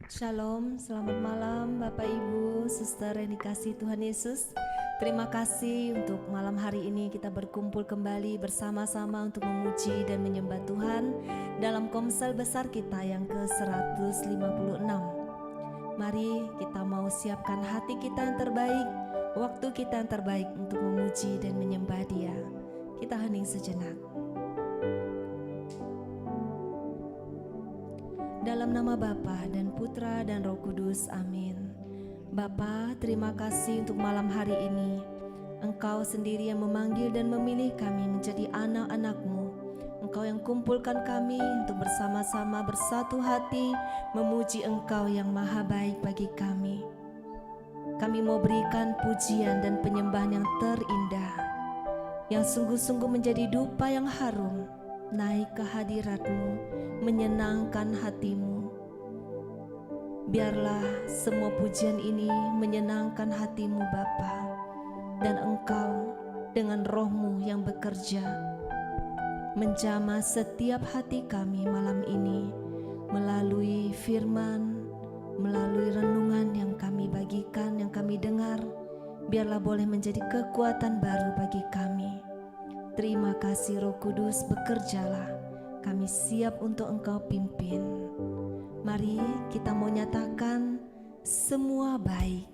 Shalom, selamat malam Bapak Ibu, Suster yang dikasihi Tuhan Yesus. Terima kasih untuk malam hari ini kita berkumpul kembali bersama-sama untuk memuji dan menyembah Tuhan dalam komsel besar kita yang ke-156. Mari kita mau siapkan hati kita yang terbaik, waktu kita yang terbaik untuk memuji dan menyembah Dia. Kita hening sejenak. Dalam nama Bapa dan Putra dan Roh Kudus, amin. Bapa, terima kasih untuk malam hari ini. Engkau sendiri yang memanggil dan memilih kami menjadi anak-anak-Mu. Engkau yang kumpulkan kami untuk bersama-sama bersatu hati memuji Engkau yang maha baik bagi kami. Kami mau berikan pujian dan penyembahan yang terindah, yang sungguh-sungguh menjadi dupa yang harum, naik ke hadirat-Mu, menyenangkan hati-Mu. Biarlah semua pujian ini menyenangkan hati-Mu Bapa, dan Engkau dengan Roh-Mu yang bekerja menjamah setiap hati kami malam ini melalui firman, melalui renungan yang kami bagikan, yang kami dengar. Biarlah boleh menjadi kekuatan baru bagi kami. Terima kasih Roh Kudus, bekerjalah. Kami siap untuk Engkau pimpin. Mari kita mau nyatakan semua baik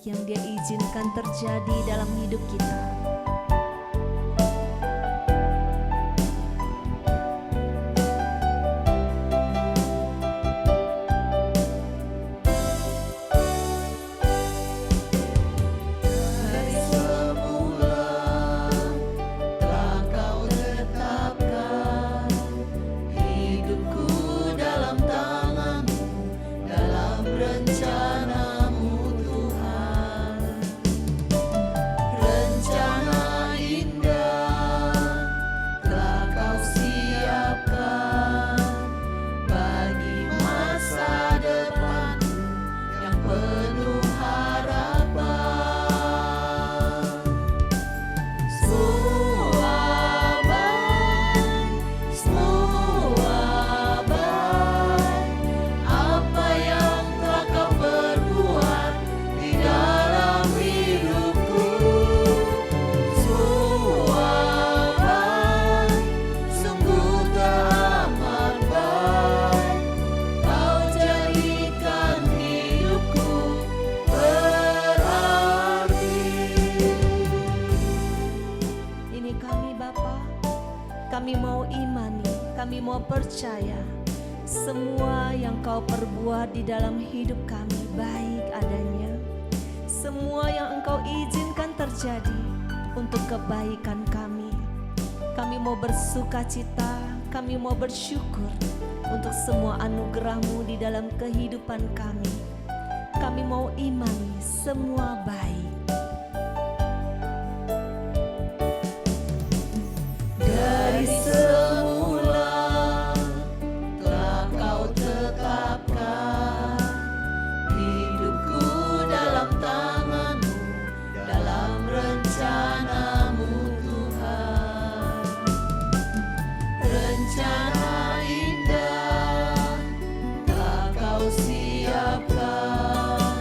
yang Dia izinkan terjadi dalam hidup kita. Kami mau imani, kami mau percaya semua yang Kau perbuat di dalam hidup kami baik adanya. Semua yang Engkau izinkan terjadi untuk kebaikan kami. Kami mau bersukacita, kami mau bersyukur untuk semua anugerah-Mu di dalam kehidupan kami. Kami mau imani semua baik. Dari semula telah Kau tetapkan hidupku dalam tangan-Mu, dalam rencana-Mu Tuhan. Rencana indah telah Kau siapkan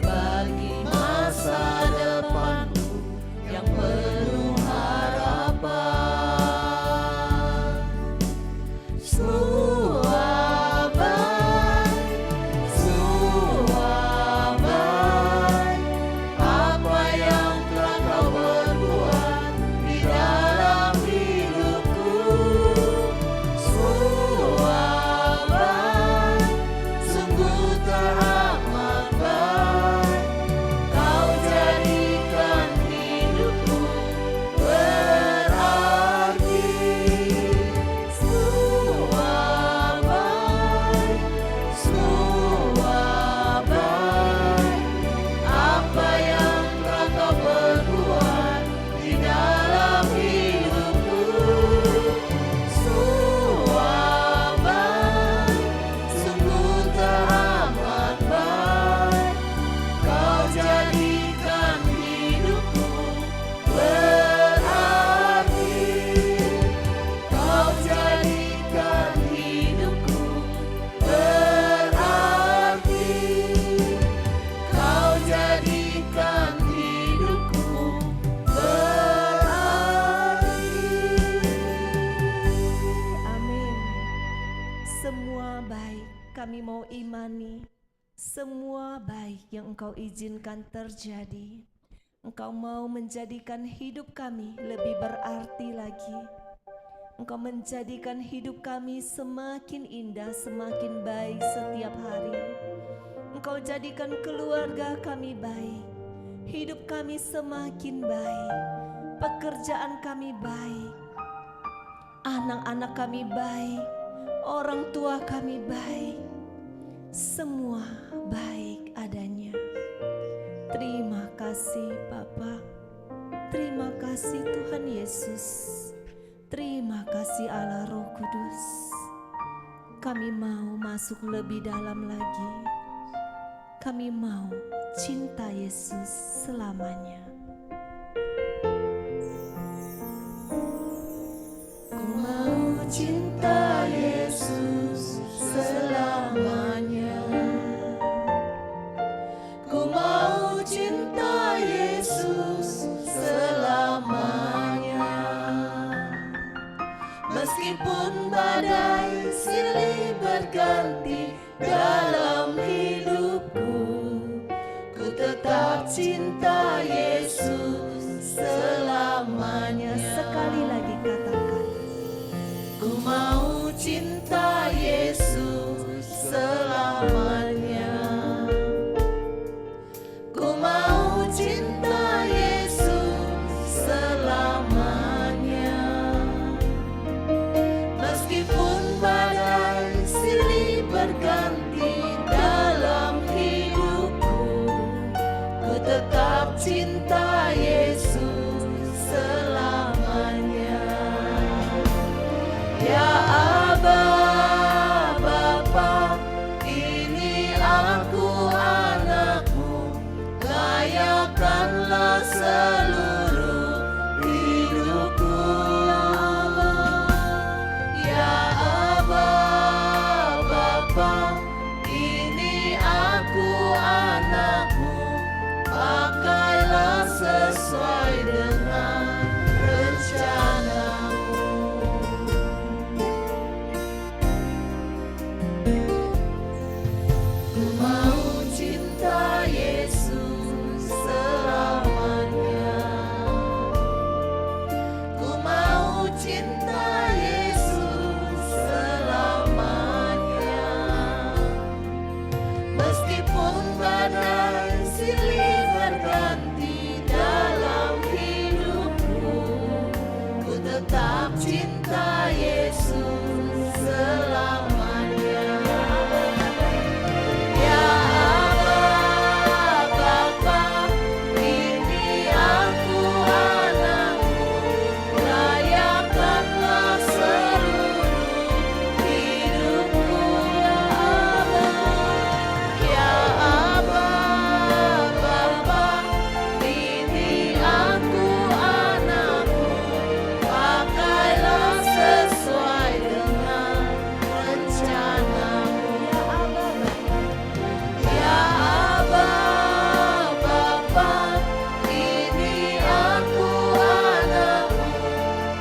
bagi masa semua baik kami mau imani, semua baik yang Engkau izinkan terjadi. Engkau mau menjadikan hidup kami lebih berarti lagi. Engkau menjadikan hidup kami semakin indah, semakin baik setiap hari. Engkau jadikan keluarga kami baik, hidup kami semakin baik, pekerjaan kami baik, anak-anak kami baik, orang tua kami baik, semua baik adanya. Terima kasih Bapa, terima kasih Tuhan Yesus, terima kasih Allah Roh Kudus. Kami mau masuk lebih dalam lagi, kami mau cinta Yesus selamanya. Ku mau cinta Yesus selamanya. Ku mau cinta Yesus selamanya. Meskipun badai silih berganti dalam hidupku, ku tetap cinta Yesus selamanya. Sekali lagi katakan, ku mau cinta Yesus selamanya. Ku mau cinta Yesus selamanya. Meskipun badai silih berganti dalam hidupku, ku tetap cinta Yesus selamanya. Ya Aba, Bapa, ini aku anakmu, layakkanlah seluruh hidupku. Ya Aba, Bapa, ini aku anakmu, pakailah sesuai dengan rencanamu. Ku mau cinta Yesus selamanya. Ku mau cinta Yesus selamanya. Meskipun badai silih berganti dalam hidupku, ku tetap cinta Yesus selamanya. Ya Aba, Bapa, ini aku anakmu, layakkanlah seluruh hidupku. Ya Aba, Bapa, ini aku anakmu, pakailah sesuai dengan rencanamu. Ya Aba, Bapa, ini aku anakmu,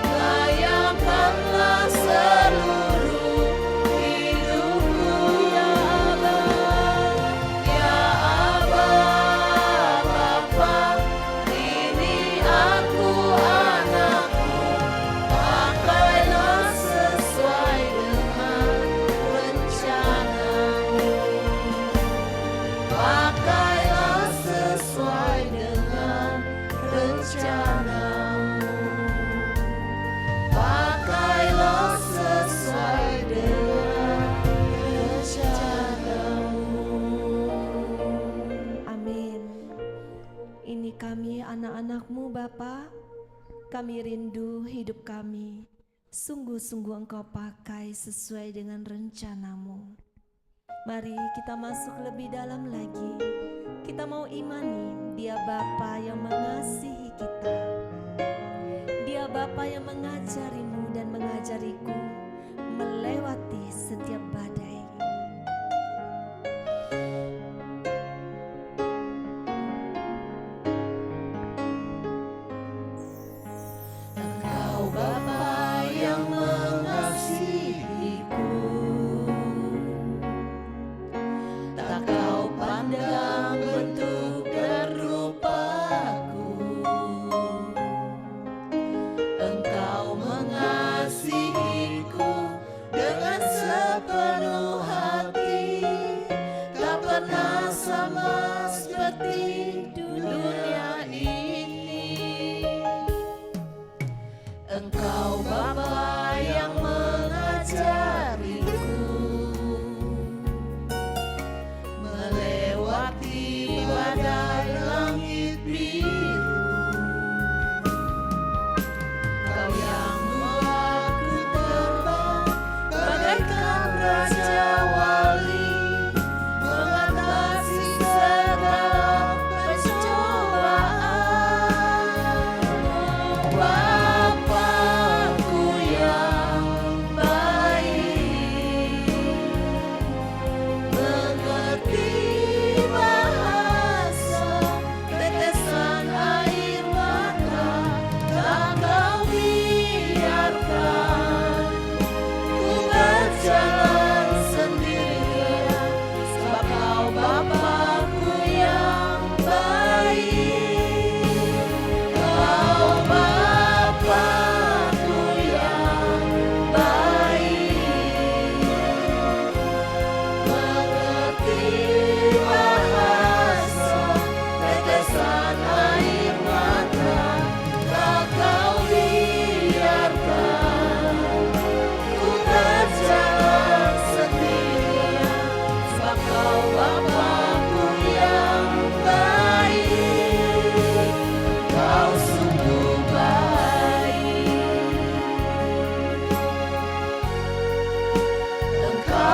layakkanlah seluruh hidupku. Ya Aba, Bapa, ini aku anakmu, pakailah sesuai dengan rencanamu. Pakailah sesuai dengan rencanamu. Pakailah sesuai dengan rencanamu. Amin. Ini kami anak-anak-Mu Bapa, kami rindu hidup kami sungguh-sungguh Engkau pakai sesuai dengan rencanamu. Mari kita masuk lebih dalam lagi. Kita mau imani Dia Bapa yang mengasihi kita. Dia Bapa yang mengajarimu dan mengajariku melewati setiap badai. Engkau Bapa yang mengasihiku,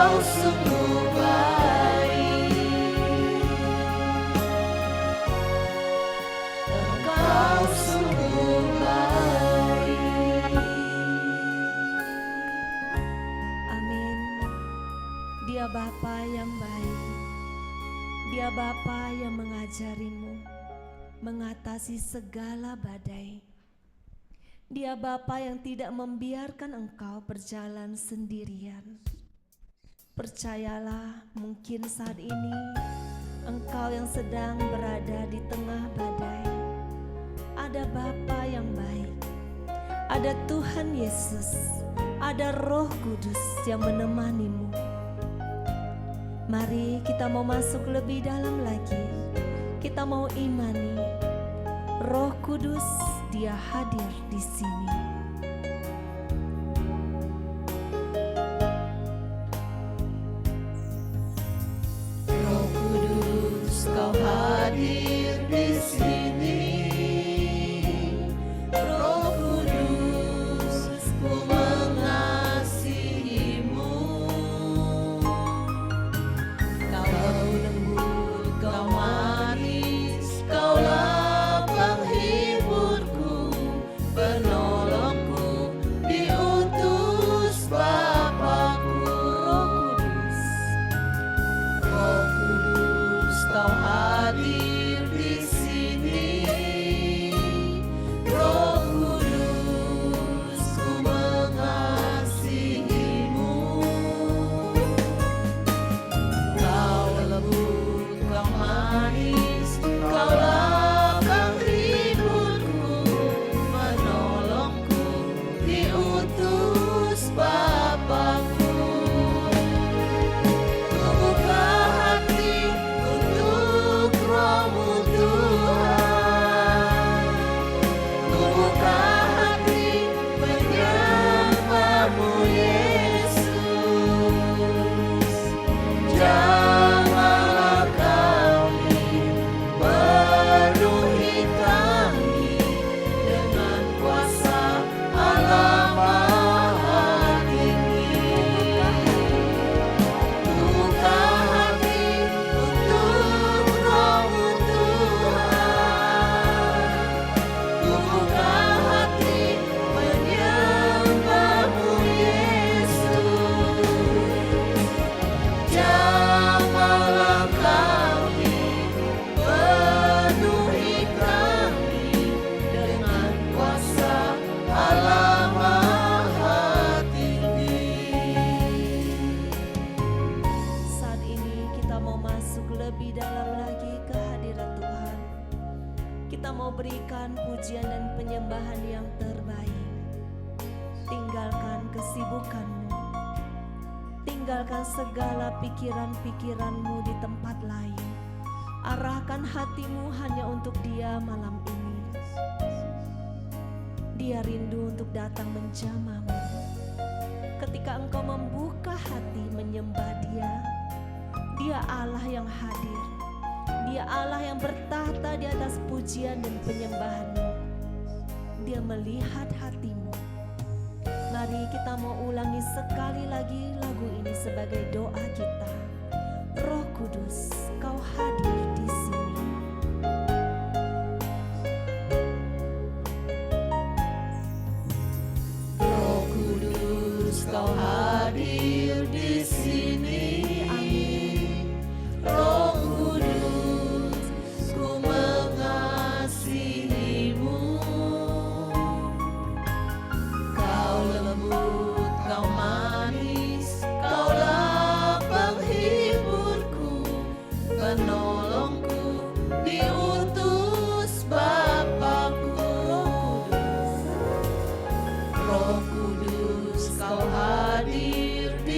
Engkau sungguh baik, Engkau sungguh baik. Amin. Dia Bapa yang baik. Dia Bapa yang mengajarimu mengatasi segala badai. Dia Bapa yang tidak membiarkan engkau berjalan sendirian. Percayalah, mungkin saat ini engkau yang sedang berada di tengah badai. Ada Bapa yang baik, ada Tuhan Yesus, ada Roh Kudus yang menemanimu. Mari kita mau masuk lebih dalam lagi. Kita mau imani Roh Kudus, Dia hadir di sini. Roh Kudus, Kau hadir di sini. Roh Kudus, ku mengasihimu. Kau lembut, Kau manis, Kaulah penghiburku, penolongku, diutus Bapakku. Roh Kudus, Kau hadir di sini. Roh Kudus, ku mengasihimu. Kau lembut, Kau manis, Kaulah penghiburku, penolongku, diutus Bapakku. Ku buka hati untuk Roh-Mu Tuhan. Ku buka hati menyembah-Mu Yesus. Jamahlah kami, penuhi kami dengan kuasa Allah Maha Tinggi. Buka hati untuk Roh-Mu Tuhan. Buka hati menyembah-Mu Yesus. Jamahlah kami, penuhi kami dengan kuasa Allah Maha Tinggi. Saat ini kita mau masuk lebih dalam lagi ke hadirat Tuhan. Kita mau berikan pujian dan penyembahan yang terbaik. Tinggalkan kesibukanmu. Tinggalkan segala pikiran-pikiranmu di tempat lain. Arahkan hatimu hanya untuk Dia malam ini. Dia rindu untuk datang menjamahmu. Ketika engkau membuka hati menyembah Dia, Dia Allah yang hadir. Dia Allah yang bertahta di atas pujian dan penyembahanmu. Dia melihat hatimu. Mari kita mau ulangi sekali lagi lagu ini sebagai doa kita. Roh Kudus, Kau hadir di sini. Roh Kudus, Kau hadir di sini. Roh Kudus, ku mengasihimu. Kau lembut, Kau manis, Kaulah penghiburku, penolongku, diutus Bapakku. Roh Kudus, Kau hadir di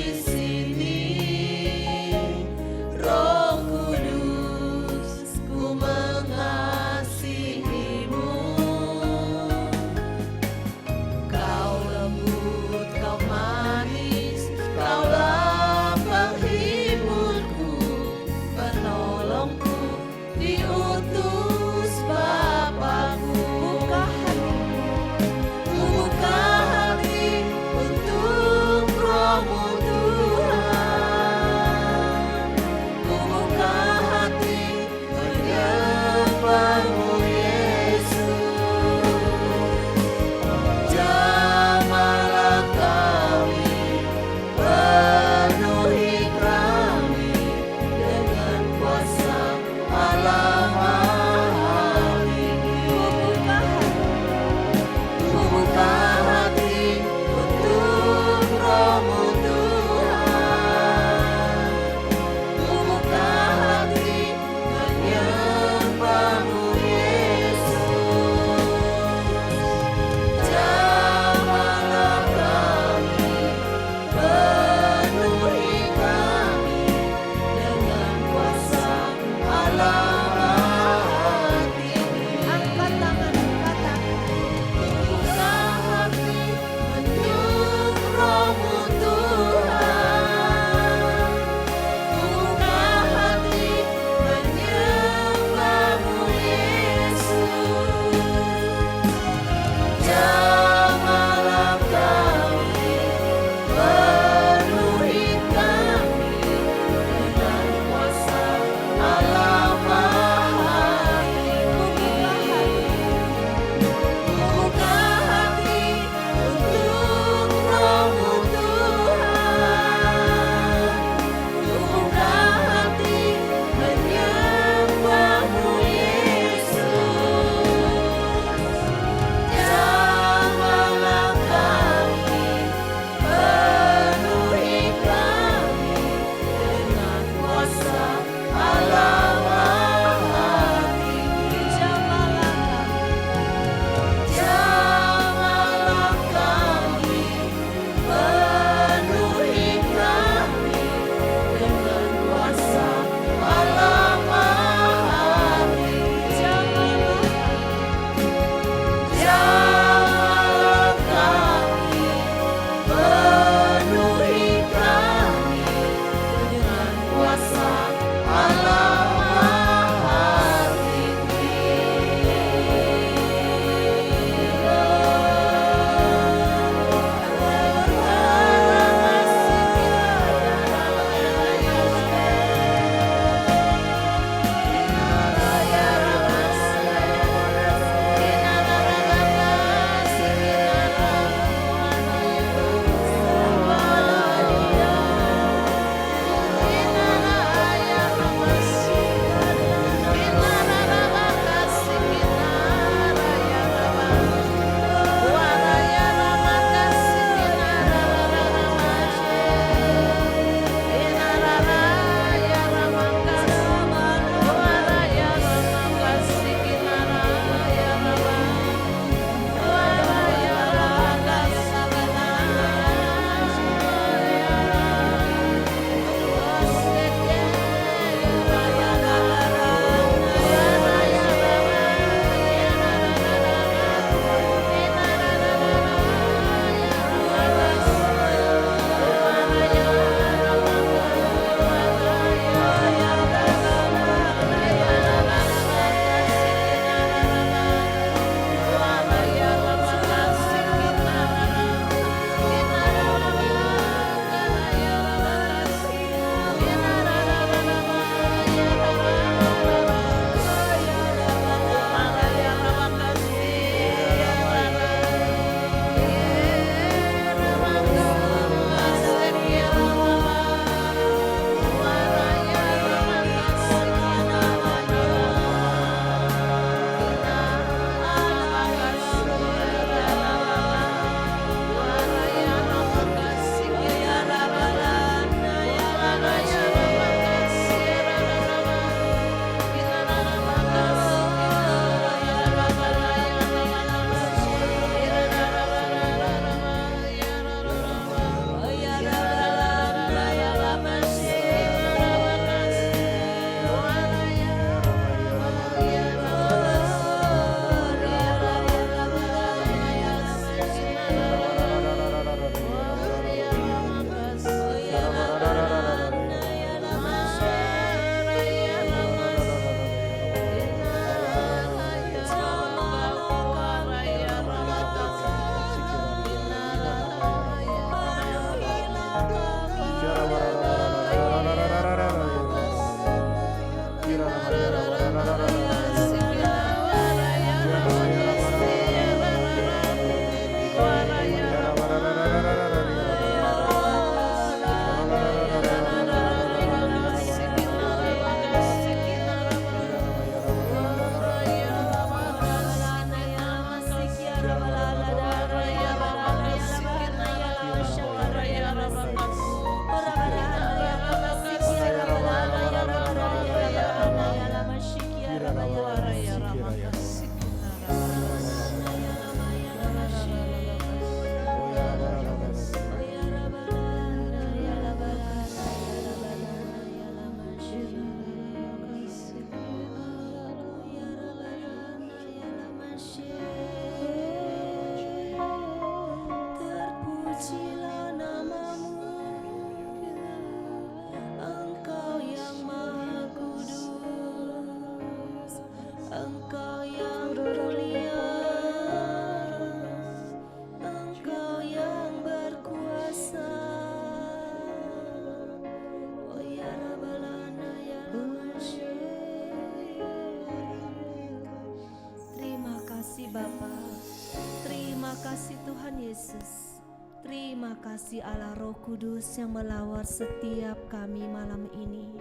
kasih Allah Roh Kudus yang melawat setiap kami malam ini.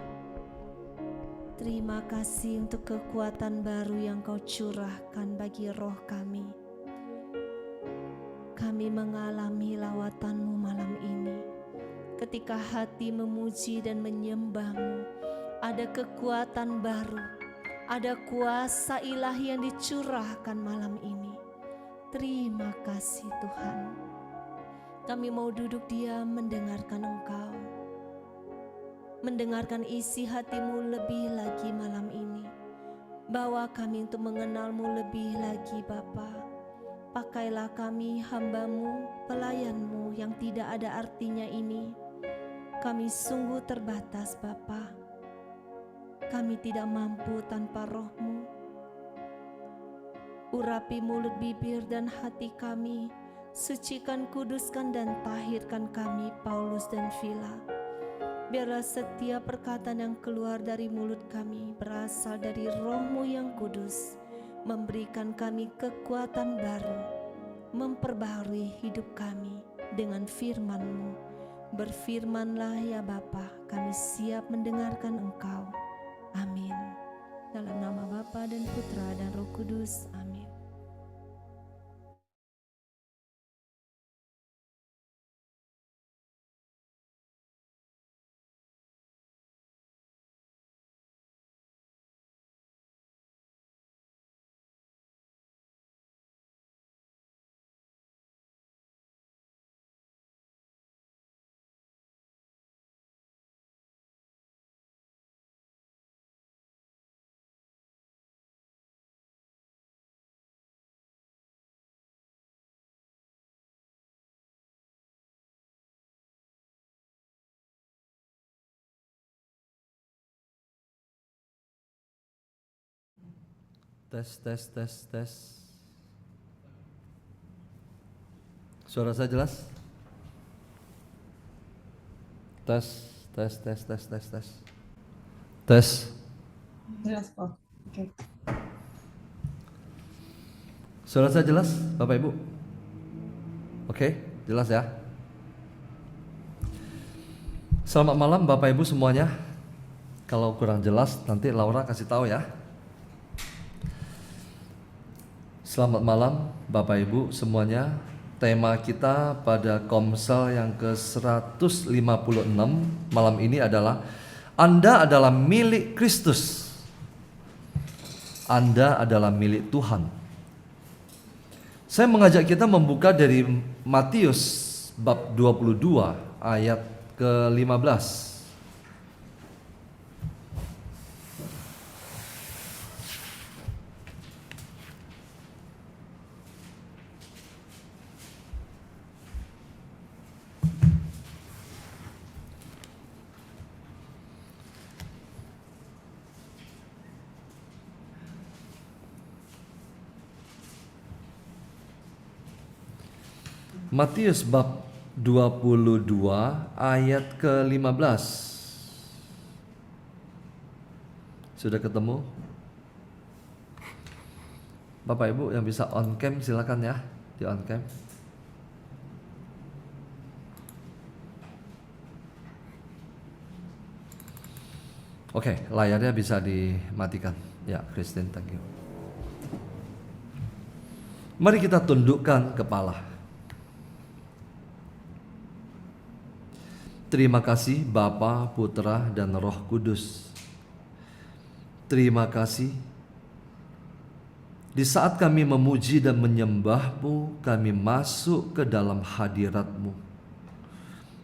Terima kasih untuk kekuatan baru yang Kau curahkan bagi roh kami. Kami mengalami lawatan-Mu malam ini. Ketika hati memuji dan menyembah-Mu, ada kekuatan baru, ada kuasa ilahi yang dicurahkan malam ini. Terima kasih Tuhan. Kami mau duduk diam mendengarkan Engkau, mendengarkan isi hati-Mu lebih lagi malam ini. Bawa kami untuk mengenal-Mu lebih lagi Bapa. Pakailah kami hamba-Mu, pelayan-Mu yang tidak ada artinya ini. Kami sungguh terbatas Bapa. Kami tidak mampu tanpa Roh-Mu. Urapi mulut, bibir, dan hati kami. Sucikan, kuduskan, dan tahirkan kami, Paulus dan Vila. Biarlah setiap perkataan yang keluar dari mulut kami berasal dari Roh-Mu yang kudus, memberikan kami kekuatan baru, memperbaharui hidup kami dengan firman-Mu. Berfirmanlah ya Bapa, kami siap mendengarkan Engkau. Amin. Dalam nama Bapa dan Putra dan Roh Kudus. Amin. Tes, tes, tes, tes. Suara saya jelas? Tes, tes, tes, tes, tes, tes. Tes. Jelas Pak. Oke. Suara saya jelas, Bapak Ibu? Oke, jelas ya? Selamat malam Bapak Ibu semuanya. Kalau kurang jelas nanti Laura kasih tahu ya. Selamat malam Bapak Ibu semuanya. Tema kita pada Komsel yang ke-156 malam ini adalah Anda adalah milik Kristus. Anda adalah milik Tuhan. Saya mengajak kita membuka dari Matius bab 22 ayat ke-15. Matius bab 22 ayat ke-15. Sudah ketemu? Bapak Ibu yang bisa on cam silakan ya, di on cam. Oke, layarnya bisa dimatikan. Ya, Christine, thank you. Mari kita tundukkan kepala. Terima kasih Bapa, Putra, dan Roh Kudus. Terima kasih. Di saat kami memuji dan menyembah-Mu, kami masuk ke dalam hadirat-Mu.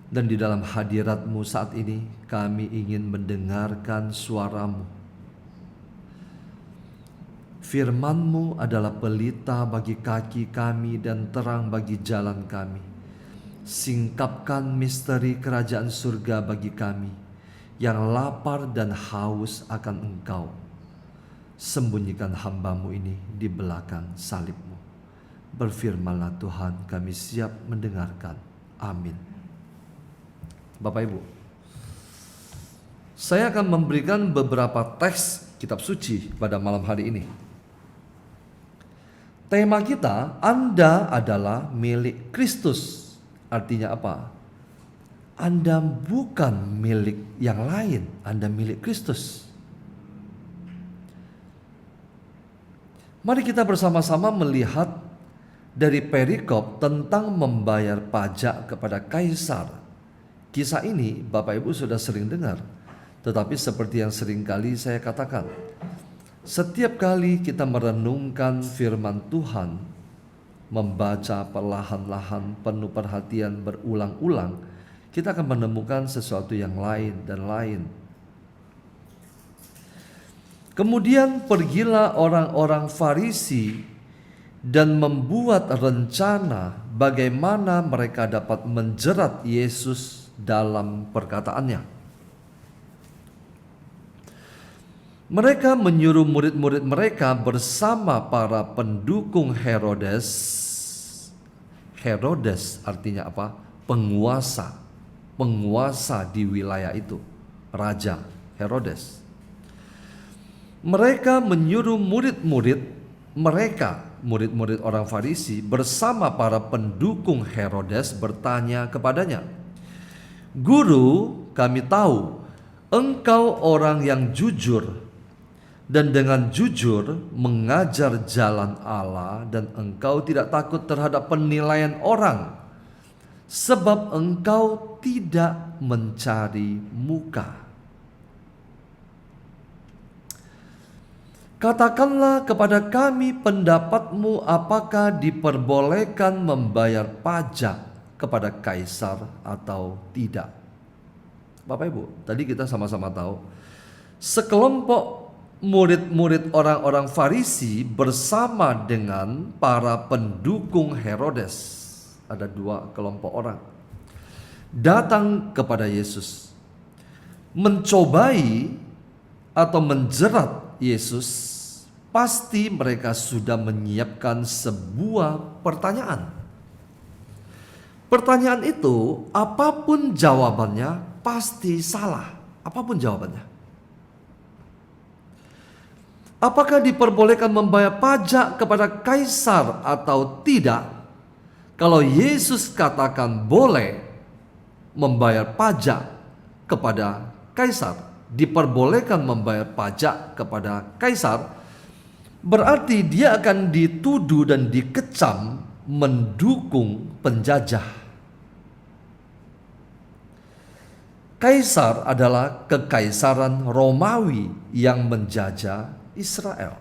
Dan di dalam hadirat-Mu saat ini, kami ingin mendengarkan suara-Mu. Firman-Mu adalah pelita bagi kaki kami dan terang bagi jalan kami. Singkapkan misteri kerajaan surga bagi kami yang lapar dan haus akan Engkau. Sembunyikan hamba-Mu ini di belakang salib-Mu. Berfirmanlah Tuhan, kami siap mendengarkan. Amin. Bapak Ibu, saya akan memberikan beberapa teks kitab suci pada malam hari ini. Tema kita, Anda adalah milik Kristus. artinya apa? Anda bukan milik yang lain, Anda milik Kristus. Mari kita bersama-sama melihat dari perikop tentang membayar pajak kepada kaisar. Kisah ini Bapak Ibu sudah sering dengar, tetapi seperti yang sering kali saya katakan, setiap kali kita merenungkan firman Tuhan, membaca perlahan-lahan penuh perhatian berulang-ulang, kita akan menemukan sesuatu yang lain dan lain. Kemudian pergilah orang-orang Farisi dan membuat rencana bagaimana mereka dapat menjerat Yesus dalam perkataannya. Mereka menyuruh murid-murid mereka bersama para pendukung Herodes. Herodes artinya apa? Penguasa di wilayah itu, Raja Herodes. Mereka menyuruh murid-murid orang Farisi bersama para pendukung Herodes bertanya kepadanya, "Guru, kami tahu engkau orang yang jujur dan dengan jujur mengajar jalan Allah, dan engkau tidak takut terhadap penilaian orang, sebab engkau tidak mencari muka. Katakanlah kepada kami pendapatmu, apakah diperbolehkan membayar pajak kepada kaisar atau tidak?" Bapak Ibu, tadi kita sama-sama tahu sekelompok murid-murid orang-orang Farisi bersama dengan para pendukung Herodes, ada dua kelompok orang, datang kepada Yesus, mencobai atau menjerat Yesus. Pasti mereka sudah menyiapkan sebuah pertanyaan. Pertanyaan itu, apapun jawabannya pasti salah. Apapun jawabannya. Apakah diperbolehkan membayar pajak kepada kaisar atau tidak? Kalau Yesus katakan boleh membayar pajak kepada kaisar, diperbolehkan membayar pajak kepada kaisar, berarti dia akan dituduh dan dikecam mendukung penjajah. Kaisar adalah kekaisaran Romawi yang menjajah Israel.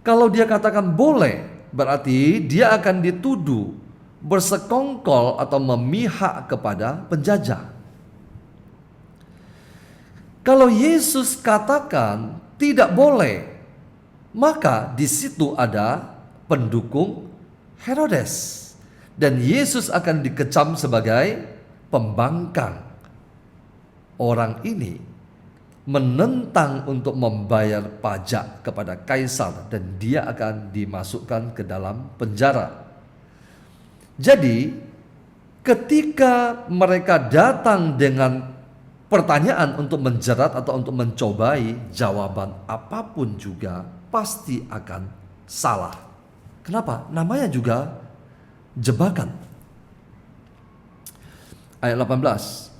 Kalau dia katakan boleh, berarti dia akan dituduh bersekongkol atau memihak kepada penjajah. Kalau Yesus katakan tidak boleh, maka di situ ada pendukung Herodes, dan Yesus akan dikecam sebagai pembangkang. Orang ini menentang untuk membayar pajak kepada kaisar, dan dia akan dimasukkan ke dalam penjara. Jadi ketika mereka datang dengan pertanyaan untuk menjerat atau untuk mencobai, jawaban apapun juga pasti akan salah. Kenapa? Namanya juga jebakan. Ayat 18.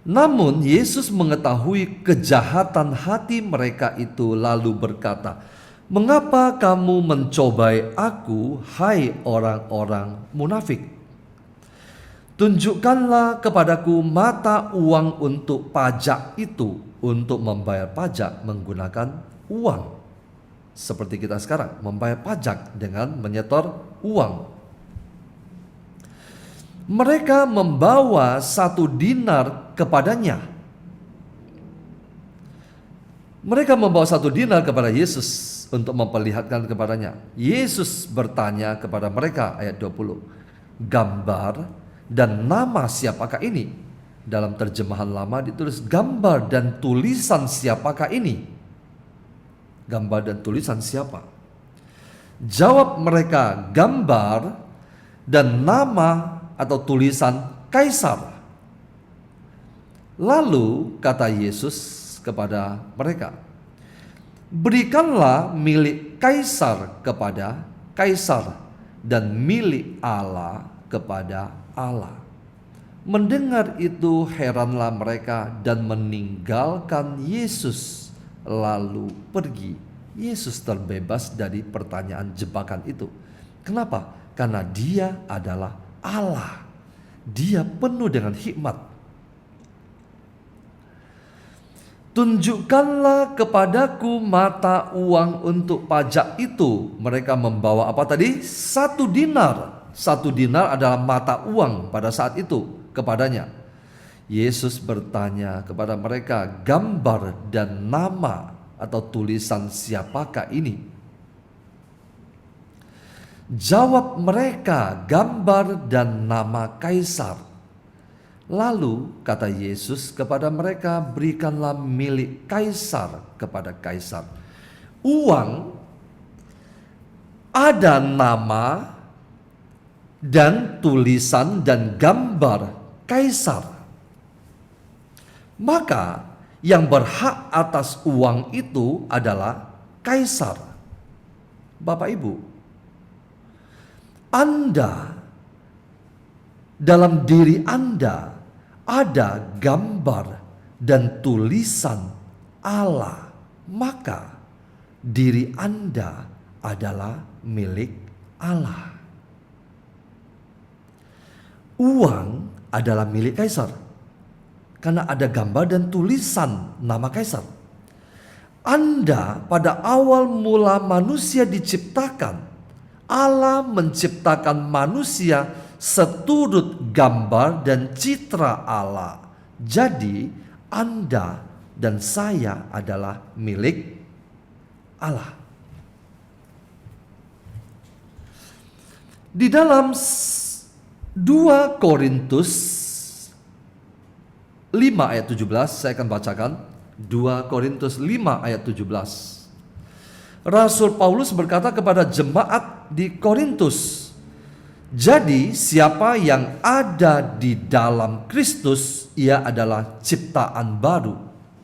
Namun Yesus mengetahui kejahatan hati mereka itu, lalu berkata, "Mengapa kamu mencobai aku, hai orang-orang munafik? Tunjukkanlah kepadaku mata uang untuk pajak itu." Untuk membayar pajak menggunakan uang. Seperti kita sekarang membayar pajak dengan menyetor uang. Mereka membawa 1 dinar kepadanya. Mereka membawa 1 dinar kepada Yesus untuk memperlihatkan kepadanya. Yesus bertanya kepada mereka, ayat 20, "Gambar dan nama siapakah ini?" Dalam terjemahan lama ditulis gambar dan tulisan siapakah ini? Gambar dan tulisan siapa? Jawab mereka, gambar dan nama atau tulisan kaisar. Lalu kata Yesus kepada mereka, "Berikanlah milik kaisar kepada kaisar, dan milik Allah kepada Allah. Mendengar itu heranlah mereka dan meninggalkan Yesus lalu pergi. Yesus terbebas dari pertanyaan jebakan itu. Kenapa? Karena dia adalah Allah. Dia penuh dengan hikmat. Tunjukkanlah kepadaku mata uang untuk pajak itu. Mereka membawa apa tadi? 1 dinar. 1 dinar adalah mata uang pada saat itu kepadanya. Yesus bertanya kepada mereka, gambar dan nama atau tulisan siapakah ini? Jawab mereka, gambar dan nama Kaisar. Lalu kata Yesus kepada mereka, berikanlah milik Kaisar kepada Kaisar. Uang ada nama dan tulisan dan gambar Kaisar. Maka yang berhak atas uang itu adalah Kaisar. Bapak Ibu, Anda, dalam diri Anda ada gambar dan tulisan Allah, maka diri Anda adalah milik Allah. Uang adalah milik Kaisar karena ada gambar dan tulisan nama Kaisar. Anda pada awal mula manusia diciptakan, Allah menciptakan manusia seturut gambar dan citra Allah. Jadi Anda dan saya adalah milik Allah. Di dalam 2 Korintus 5 ayat 17, saya akan bacakan 2 Korintus 5 ayat 17. Rasul Paulus berkata kepada jemaat di Korintus, jadi siapa yang ada di dalam Kristus, ia adalah ciptaan baru.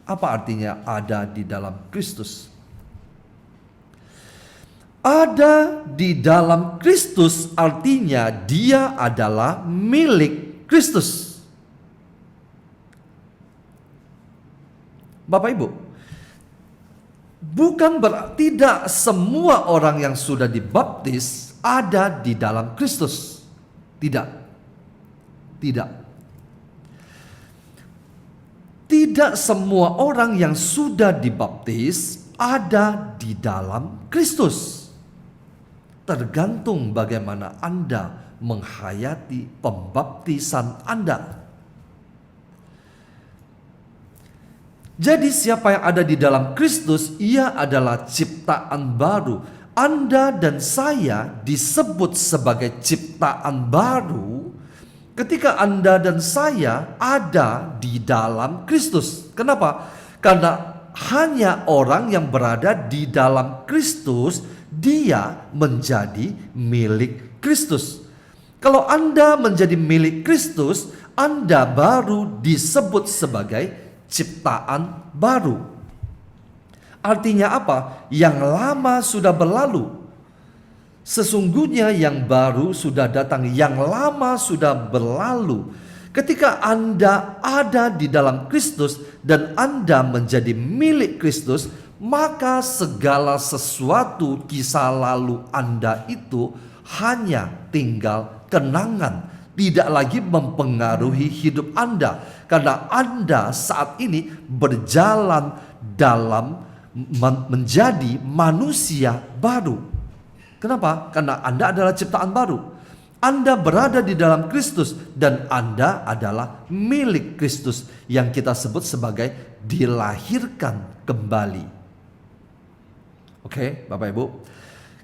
Apa artinya ada di dalam Kristus? Ada di dalam Kristus artinya dia adalah milik Kristus. Bapak Ibu, bukan berarti tidak semua orang yang sudah dibaptis ada di dalam Kristus. Tidak. Tidak semua orang yang sudah dibaptis ada di dalam Kristus. Tergantung bagaimana Anda menghayati pembaptisan Anda. Jadi siapa yang ada di dalam Kristus, ia adalah ciptaan baru. Anda dan saya disebut sebagai ciptaan baru ketika Anda dan saya ada di dalam Kristus. Kenapa? Karena hanya orang yang berada di dalam Kristus, dia menjadi milik Kristus. Kalau Anda menjadi milik Kristus, Anda baru disebut sebagai ciptaan baru. Artinya apa? Yang lama sudah berlalu. Sesungguhnya yang baru sudah datang, yang lama sudah berlalu. Ketika Anda ada di dalam Kristus dan Anda menjadi milik Kristus, maka segala sesuatu kisah lalu Anda itu hanya tinggal kenangan, tidak lagi mempengaruhi hidup Anda. Karena Anda saat ini berjalan dalam menjadi manusia baru. Kenapa? Karena Anda adalah ciptaan baru. Anda berada di dalam Kristus dan Anda adalah milik Kristus yang kita sebut sebagai dilahirkan kembali. Oke, Bapak Ibu.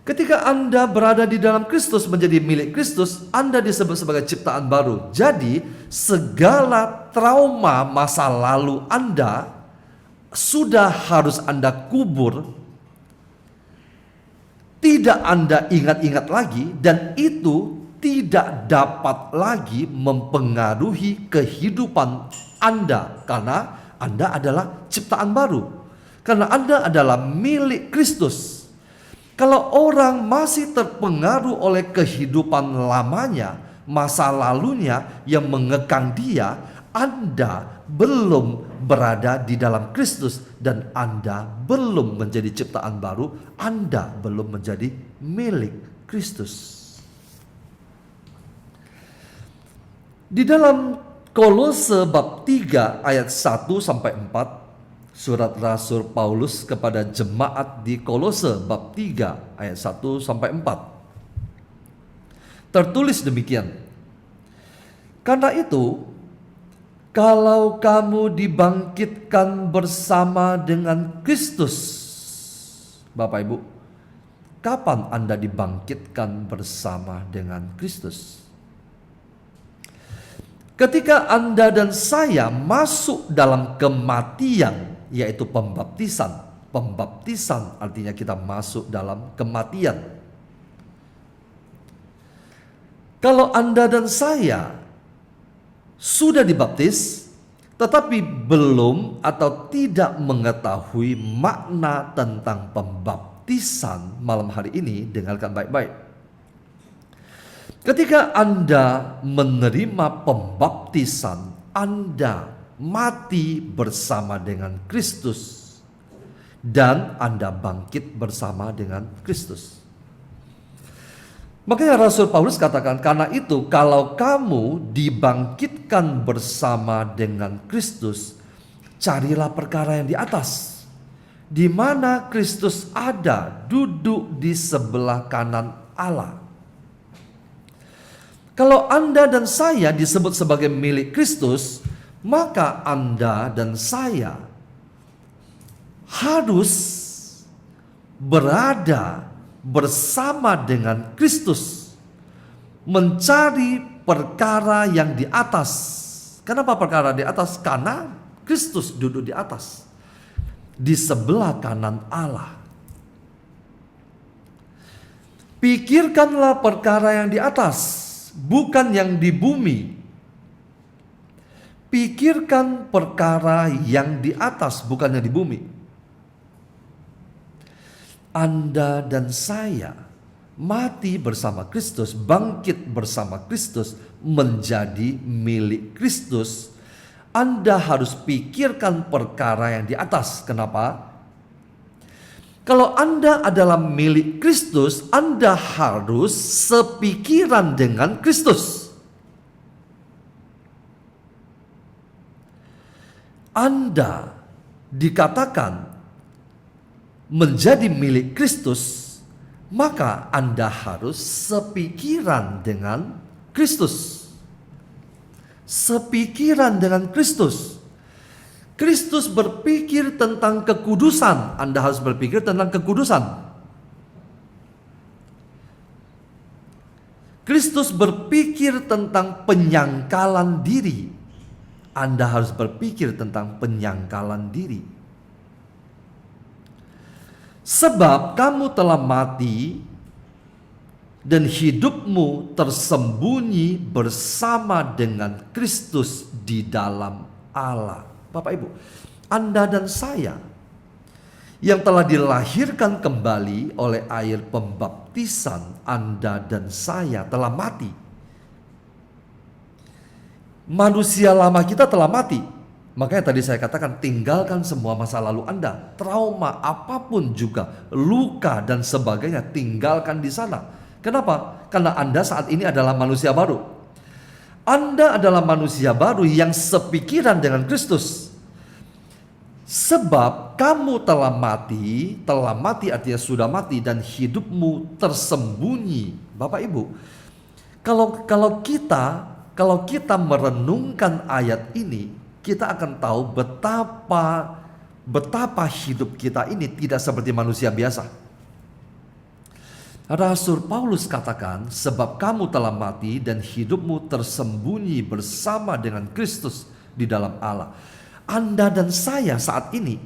Ketika Anda berada di dalam Kristus menjadi milik Kristus, Anda disebut sebagai ciptaan baru. Jadi, segala trauma masa lalu Anda sudah harus Anda kubur, tidak Anda ingat-ingat lagi, dan itu tidak dapat lagi mempengaruhi kehidupan Anda karena Anda adalah ciptaan baru, karena Anda adalah milik Kristus. Kalau orang masih terpengaruh oleh kehidupan lamanya, masa lalunya yang mengekang dia, Anda belum berada di dalam Kristus dan Anda belum menjadi ciptaan baru, Anda belum menjadi milik Kristus. Di dalam Kolose bab 3 ayat 1 sampai 4, surat Rasul Paulus kepada jemaat di Kolose bab 3 ayat 1 sampai 4. Tertulis demikian. Karena itu, kalau kamu dibangkitkan bersama dengan Kristus. Bapak Ibu, kapan Anda dibangkitkan bersama dengan Kristus? Ketika Anda dan saya masuk dalam kematian, yaitu pembaptisan. Pembaptisan artinya kita masuk dalam kematian. Kalau Anda dan saya sudah dibaptis, tetapi belum atau tidak mengetahui makna tentang pembaptisan, malam hari ini dengarkan baik-baik. Ketika Anda menerima pembaptisan, Anda mati bersama dengan Kristus dan Anda bangkit bersama dengan Kristus. Makanya Rasul Paulus katakan, karena itu kalau kamu dibangkitkan bersama dengan Kristus, carilah perkara yang di atas, di mana Kristus ada, duduk di sebelah kanan Allah. Kalau Anda dan saya disebut sebagai milik Kristus, maka Anda dan saya harus berada bersama dengan Kristus, mencari perkara yang di atas. Kenapa perkara di atas? Karena Kristus duduk di atas, di sebelah kanan Allah. Pikirkanlah perkara yang di atas, bukan yang di bumi. Pikirkan perkara yang di atas, bukan yang di bumi. Anda dan saya mati bersama Kristus, bangkit bersama Kristus, menjadi milik Kristus. Anda harus pikirkan perkara yang di atas. Kenapa? Kalau Anda adalah milik Kristus, Anda harus sepikiran dengan Kristus. Anda dikatakan menjadi milik Kristus, maka Anda harus sepikiran dengan Kristus. Sepikiran dengan Kristus. Kristus berpikir tentang kekudusan, Anda harus berpikir tentang kekudusan. Kristus berpikir tentang penyangkalan diri, Anda harus berpikir tentang penyangkalan diri. Sebab kamu telah mati dan hidupmu tersembunyi bersama dengan Kristus di dalam Allah. Bapak Ibu, Anda dan saya yang telah dilahirkan kembali oleh air pembaptisan, Anda dan saya telah mati. Manusia lama kita telah mati. Makanya tadi saya katakan, tinggalkan semua masa lalu Anda, trauma apapun juga, luka dan sebagainya, tinggalkan di sana. Kenapa? Karena Anda saat ini adalah manusia baru. Anda adalah manusia baru yang sepikiran dengan Kristus. Sebab kamu telah mati artinya sudah mati, dan hidupmu tersembunyi. Bapak Ibu, kalau kita merenungkan ayat ini, kita akan tahu betapa hidup kita ini tidak seperti manusia biasa. Rasul Paulus katakan, sebab kamu telah mati dan hidupmu tersembunyi bersama dengan Kristus di dalam Allah. Anda dan saya saat ini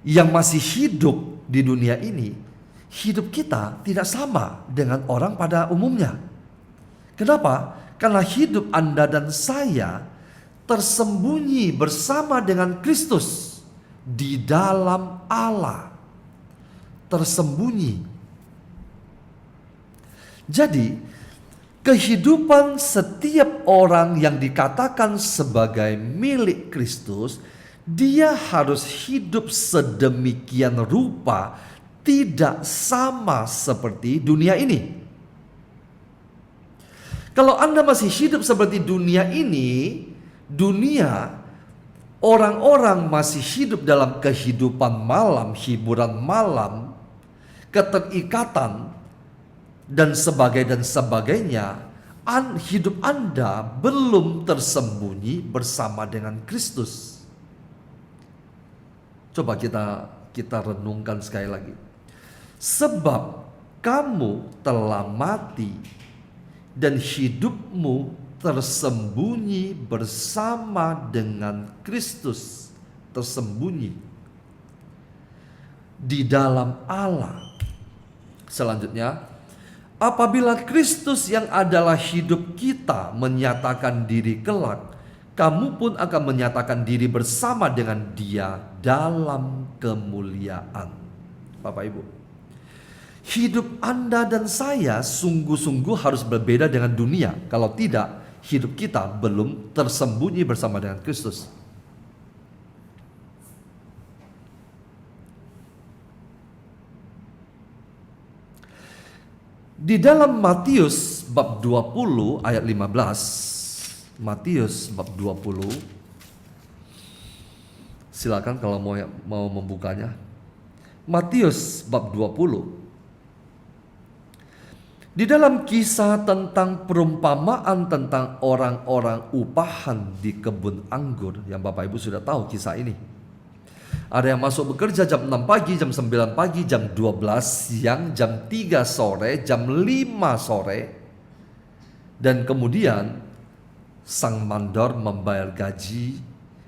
yang masih hidup di dunia ini, hidup kita tidak sama dengan orang pada umumnya. Kenapa? Karena hidup Anda dan saya tersembunyi bersama dengan Kristus di dalam Allah. Tersembunyi. Jadi, Kehidupan setiap orang yang dikatakan sebagai milik Kristus, dia harus hidup sedemikian rupa, tidak sama seperti dunia ini. Kalau Anda masih hidup seperti dunia ini, orang-orang masih hidup dalam kehidupan malam, hiburan malam, keterikatan, dan sebagainya, hidup Anda belum tersembunyi bersama dengan Kristus. Coba kita renungkan sekali lagi. Sebab kamu telah mati dan hidupmu tersembunyi bersama dengan Kristus, tersembunyi di dalam Allah. Selanjutnya, apabila Kristus yang adalah hidup kita menyatakan diri kelak, kamu pun akan menyatakan diri bersama dengan Dia dalam kemuliaan. Bapak Ibu, hidup Anda dan saya sungguh-sungguh harus berbeda dengan dunia. Kalau tidak, hidup kita belum tersembunyi bersama dengan Kristus. Di dalam Matius bab 20 ayat 15, Matius bab 20, silakan kalau mau membukanya. Matius bab 20. Di dalam kisah tentang perumpamaan tentang orang-orang upahan di kebun anggur, yang Bapak Ibu sudah tahu kisah ini. Ada yang masuk bekerja jam 6 pagi, jam 9 pagi, jam 12 siang, jam 3 sore, jam 5 sore. Dan kemudian sang mandor membayar gaji.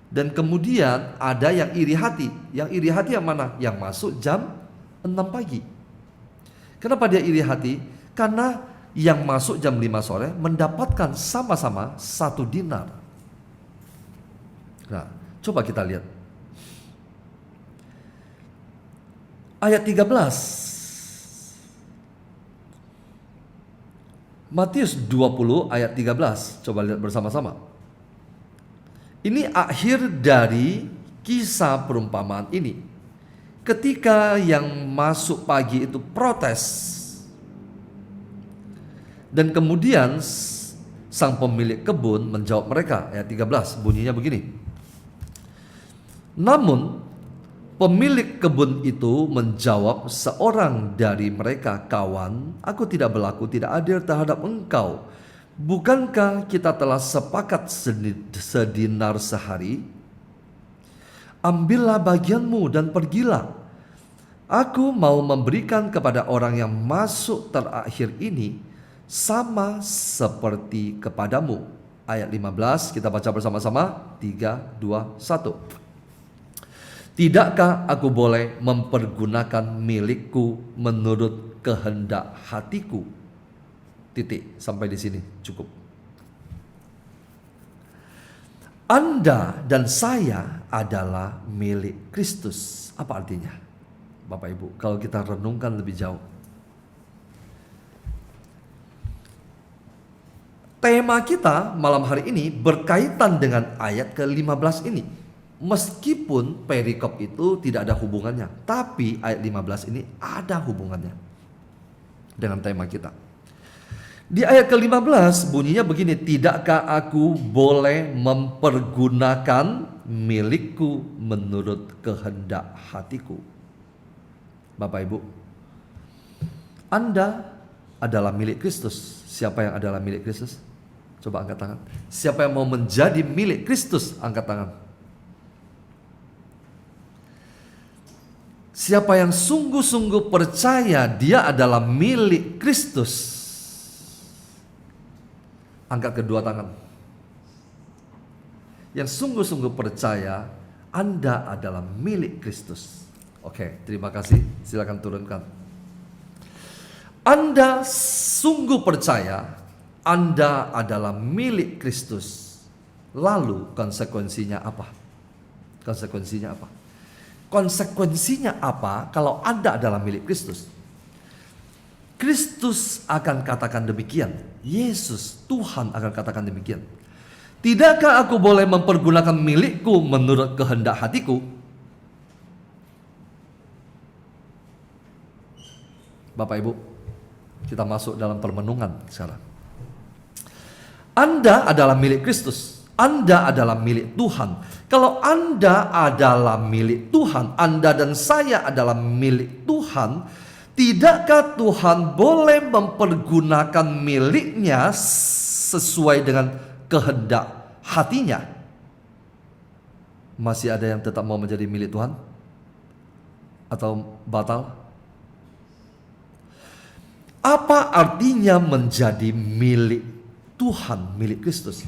Dan kemudian ada yang iri hati. Yang iri hati yang mana? Yang masuk jam 6 pagi. Kenapa dia iri hati? Karena yang masuk jam 5 sore mendapatkan sama-sama 1 dinar. Nah, coba kita lihat. Ayat 13. Matius 20 ayat 13. Coba lihat bersama-sama. Ini akhir dari kisah perumpamaan ini. Ketika yang masuk pagi itu protes. Dan kemudian sang pemilik kebun menjawab mereka. Ayat 13 bunyinya begini. Namun pemilik kebun itu menjawab seorang dari mereka, "Kawan, aku tidak berlaku tidak adil terhadap engkau. Bukankah kita telah sepakat sedinar sehari? Ambillah bagianmu dan pergilah. Aku mau memberikan kepada orang yang masuk terakhir ini sama seperti kepadamu." Ayat 15 kita baca bersama-sama. 3, 2, 1. Tidakkah aku boleh mempergunakan milikku menurut kehendak hatiku? Titik, sampai di sini cukup. Anda dan saya adalah milik Kristus. Apa artinya? Bapak Ibu, kalau kita renungkan lebih jauh. Tema kita malam hari ini berkaitan dengan ayat ke-15 ini. Meskipun perikop itu tidak ada hubungannya, tapi ayat 15 ini ada hubungannya dengan tema kita. Di ayat ke-15 bunyinya begini, "Tidakkah aku boleh mempergunakan milikku menurut kehendak hatiku?" Bapak Ibu, Anda adalah milik Kristus. Siapa yang adalah milik Kristus? Coba angkat tangan. Siapa yang mau menjadi milik Kristus? Angkat tangan. Siapa yang sungguh-sungguh percaya dia adalah milik Kristus? Angkat kedua tangan. Yang sungguh-sungguh percaya Anda adalah milik Kristus. Oke, terima kasih. Silakan turunkan. Anda sungguh percaya Anda adalah milik Kristus. Lalu konsekuensinya apa? Konsekuensinya apa? Konsekuensinya apa kalau Anda adalah milik Kristus? Kristus akan katakan demikian. Yesus, Tuhan akan katakan demikian. Tidakkah aku boleh mempergunakan milikku menurut kehendak hatiku? Bapak Ibu, kita masuk dalam permenungan sekarang. Anda adalah milik Kristus. Anda adalah milik Tuhan. Kalau Anda adalah milik Tuhan, Anda dan saya adalah milik Tuhan, tidakkah Tuhan boleh mempergunakan miliknya sesuai dengan kehendak hatinya? Masih ada yang tetap mau menjadi milik Tuhan? Atau batal? Apa artinya menjadi milik Tuhan, milik Kristus?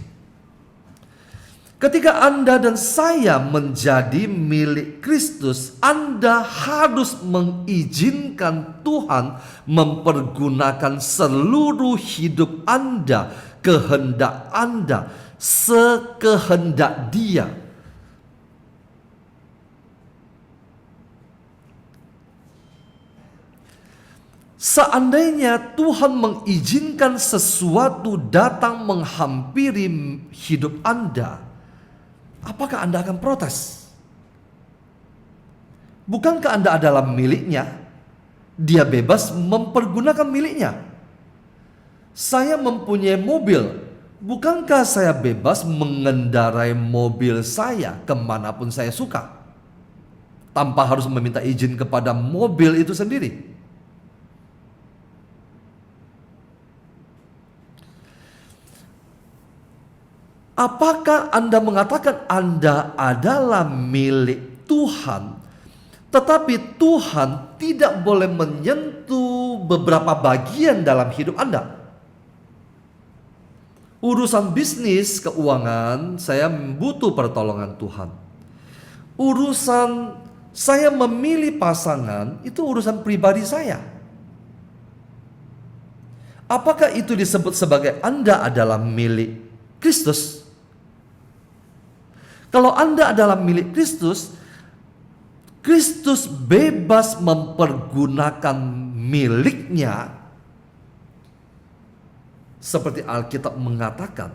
Ketika Anda dan saya menjadi milik Kristus, Anda harus mengizinkan Tuhan mempergunakan seluruh hidup Anda, kehendak Anda, sekehendak Dia. Seandainya Tuhan mengizinkan sesuatu datang menghampiri hidup Anda, apakah Anda akan protes? Bukankah Anda adalah miliknya? Dia bebas mempergunakan miliknya. Saya mempunyai mobil. Bukankah saya bebas mengendarai mobil saya kemanapun saya suka, tanpa harus meminta izin kepada mobil itu sendiri? Apakah Anda mengatakan Anda adalah milik Tuhan, tetapi Tuhan tidak boleh menyentuh beberapa bagian dalam hidup Anda? Urusan bisnis, keuangan, saya butuh pertolongan Tuhan. Urusan saya memilih pasangan, itu urusan pribadi saya. Apakah itu disebut sebagai Anda adalah milik Kristus? Kalau Anda adalah milik Kristus, Kristus bebas mempergunakan miliknya, seperti Alkitab mengatakan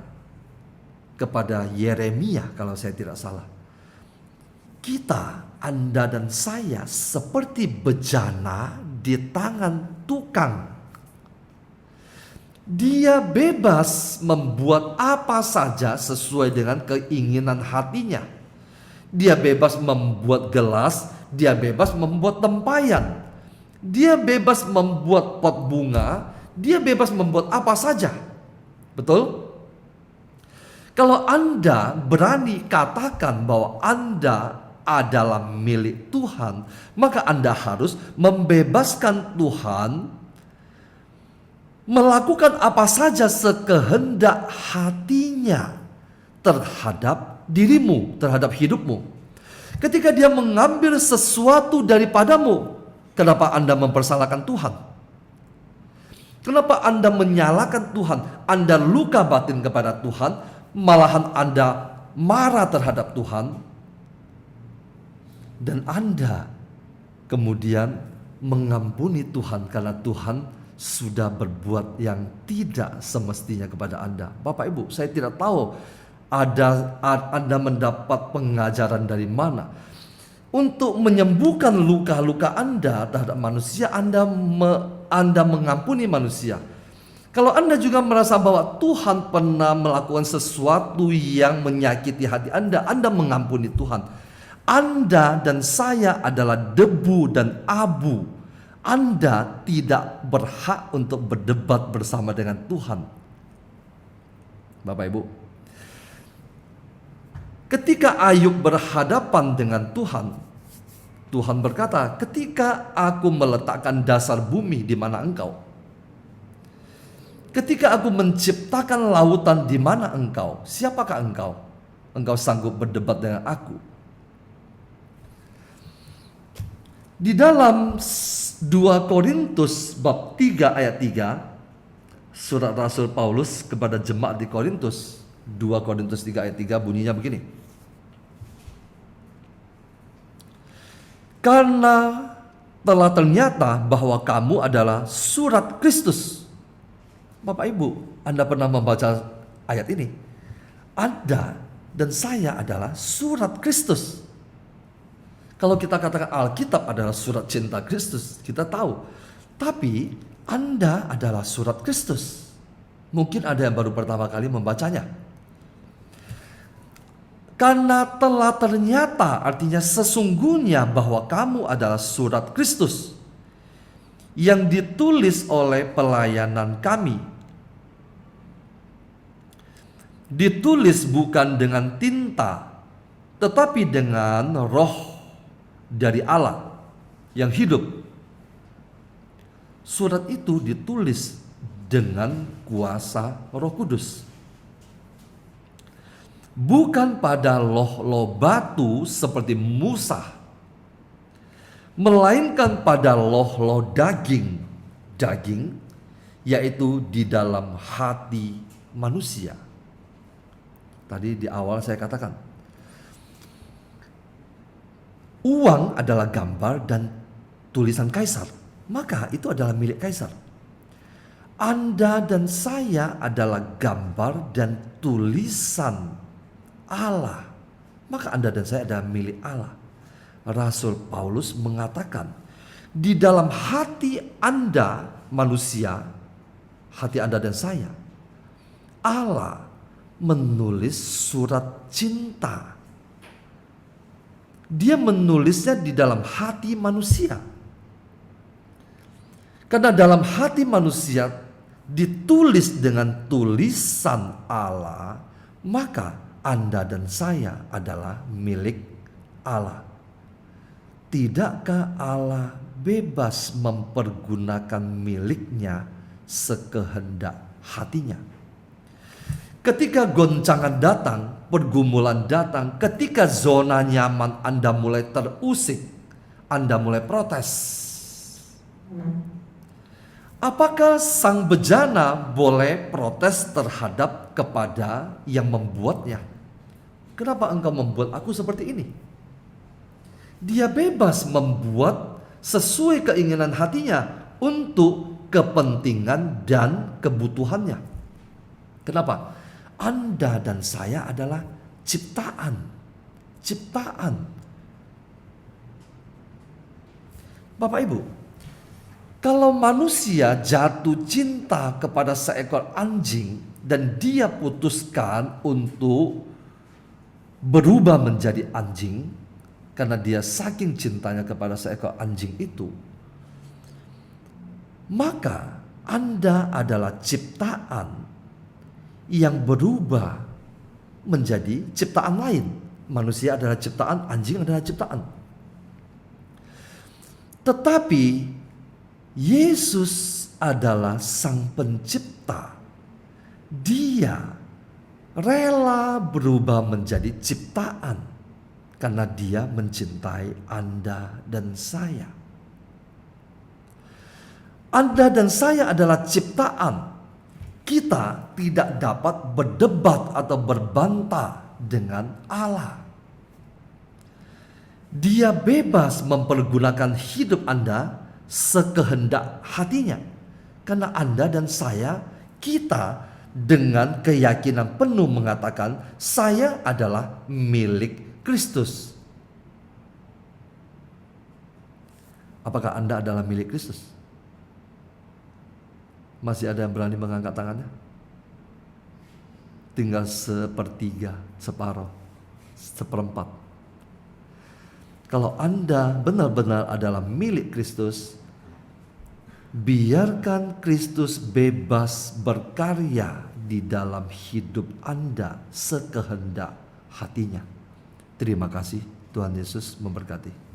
kepada Yeremia, kalau saya tidak salah. Kita, Anda dan saya, seperti bejana di tangan tukang. Dia bebas membuat apa saja sesuai dengan keinginan hatinya. Dia bebas membuat gelas, dia bebas membuat tempayan, dia bebas membuat pot bunga, dia bebas membuat apa saja. Betul? Kalau Anda berani katakan bahwa Anda adalah milik Tuhan, maka Anda harus membebaskan Tuhan melakukan apa saja sekehendak hatinya terhadap dirimu, terhadap hidupmu. Ketika dia mengambil sesuatu daripadamu, kenapa Anda mempersalahkan Tuhan? Kenapa Anda menyalahkan Tuhan? Anda luka batin kepada Tuhan, malahan Anda marah terhadap Tuhan, dan Anda kemudian mengampuni Tuhan karena Tuhan sudah berbuat yang tidak semestinya kepada Anda. Bapak Ibu, saya tidak tahu Anda mendapat pengajaran dari mana. Untuk menyembuhkan luka-luka Anda terhadap manusia, Anda mengampuni manusia. Kalau Anda juga merasa bahwa Tuhan pernah melakukan sesuatu yang menyakiti hati Anda mengampuni Tuhan. Anda dan saya adalah debu dan abu. Anda tidak berhak untuk berdebat bersama dengan Tuhan. Bapak Ibu, ketika Ayub berhadapan dengan Tuhan, Tuhan berkata, ketika aku meletakkan dasar bumi, di mana engkau? Ketika aku menciptakan lautan, di mana engkau? Siapakah engkau? Engkau sanggup berdebat dengan aku? Di dalam 2 Korintus bab 3 ayat 3, surat Rasul Paulus kepada jemaat di Korintus, 2 Korintus 3 ayat 3 bunyinya begini. Karena telah ternyata bahwa kamu adalah surat Kristus. Bapak Ibu, Anda pernah membaca ayat ini? Anda dan saya adalah surat Kristus. Kalau kita katakan Alkitab adalah surat cinta Kristus, kita tahu. Tapi Anda adalah surat Kristus. Mungkin ada yang baru pertama kali membacanya. Karena telah ternyata, artinya sesungguhnya bahwa kamu adalah surat Kristus yang ditulis oleh pelayanan kami. Ditulis bukan dengan tinta, tetapi dengan roh dari Allah yang hidup. Surat itu ditulis dengan kuasa Roh Kudus. Bukan pada loh-loh batu seperti Musa, melainkan pada loh-loh daging, yaitu di dalam hati manusia. Tadi di awal saya katakan, uang adalah gambar dan tulisan kaisar, maka itu adalah milik kaisar. Anda dan saya adalah gambar dan tulisan Allah, maka Anda dan saya adalah milik Allah. Rasul Paulus mengatakan, di dalam hati Anda manusia, hati Anda dan saya, Allah menulis surat cinta. Dia menulisnya di dalam hati manusia. Karena dalam hati manusia ditulis dengan tulisan Allah, maka Anda dan saya adalah milik Allah. Tidakkah Allah bebas mempergunakan miliknya sekehendak hatinya? Ketika goncangan datang, pergumulan datang, ketika zona nyaman Anda mulai terusik, Anda mulai protes. Apakah sang bejana boleh protes terhadap kepada yang membuatnya? Kenapa engkau membuat aku seperti ini? Dia bebas membuat sesuai keinginan hatinya untuk kepentingan dan kebutuhannya. Kenapa? Anda dan saya adalah ciptaan. Bapak Ibu, kalau manusia jatuh cinta kepada seekor anjing dan dia putuskan untuk berubah menjadi anjing karena dia saking cintanya kepada seekor anjing itu, maka Anda adalah ciptaan yang berubah menjadi ciptaan lain. Manusia adalah ciptaan, anjing adalah ciptaan. Tetapi Yesus adalah sang pencipta. Dia rela berubah menjadi ciptaan karena dia mencintai Anda dan saya. Anda dan saya adalah ciptaan. Kita tidak dapat berdebat atau berbantah dengan Allah. Dia bebas mempergunakan hidup Anda sekehendak hatinya. Karena Anda dan saya, kita dengan keyakinan penuh mengatakan, saya adalah milik Kristus. Apakah Anda adalah milik Kristus? Masih ada yang berani mengangkat tangannya? Tinggal sepertiga, separuh, seperempat. Kalau Anda benar-benar adalah milik Kristus, biarkan Kristus bebas berkarya di dalam hidup Anda sekehendak hatinya. Terima kasih, Tuhan Yesus memberkati.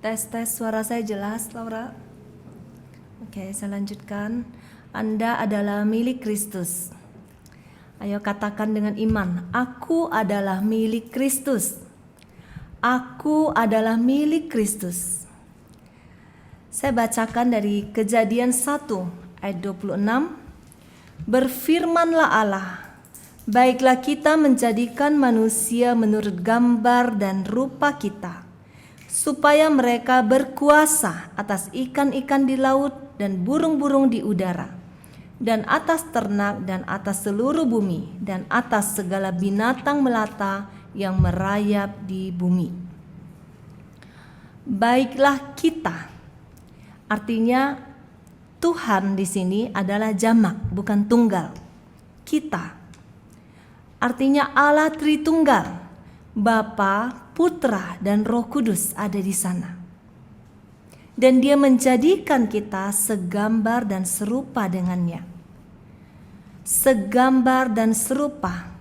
Tes suara saya jelas, Laura? Oke, saya lanjutkan. Anda adalah milik Kristus. Ayo katakan dengan iman, aku adalah milik Kristus. Aku adalah milik Kristus. Saya bacakan dari Kejadian 1 ayat 26. Berfirmanlah Allah, baiklah kita menjadikan manusia menurut gambar dan rupa kita, supaya mereka berkuasa atas ikan-ikan di laut dan burung-burung di udara, dan atas ternak dan atas seluruh bumi, dan atas segala binatang melata yang merayap di bumi. Baiklah kita, artinya Tuhan di sini adalah jamak, bukan tunggal. Kita, artinya Allah Tritunggal, Bapa, Putra, dan Roh Kudus ada di sana. Dan Dia menjadikan kita segambar dan serupa dengannya. Segambar dan serupa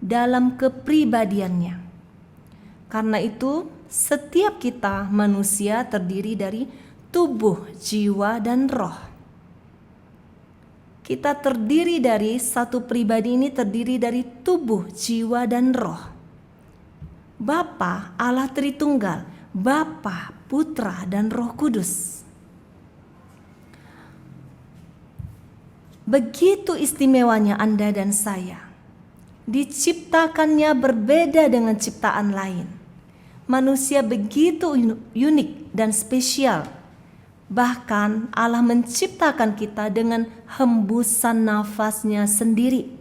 dalam kepribadiannya. Karena itu, setiap kita manusia terdiri dari tubuh, jiwa, dan roh. Kita terdiri dari satu pribadi ini terdiri dari tubuh, jiwa, dan roh. Bapa, Allah Tritunggal, Bapa, Putra, dan Roh Kudus. Begitu istimewanya Anda dan saya. Diciptakannya berbeda dengan ciptaan lain. Manusia begitu unik dan spesial. Bahkan Allah menciptakan kita dengan hembusan nafasnya sendiri.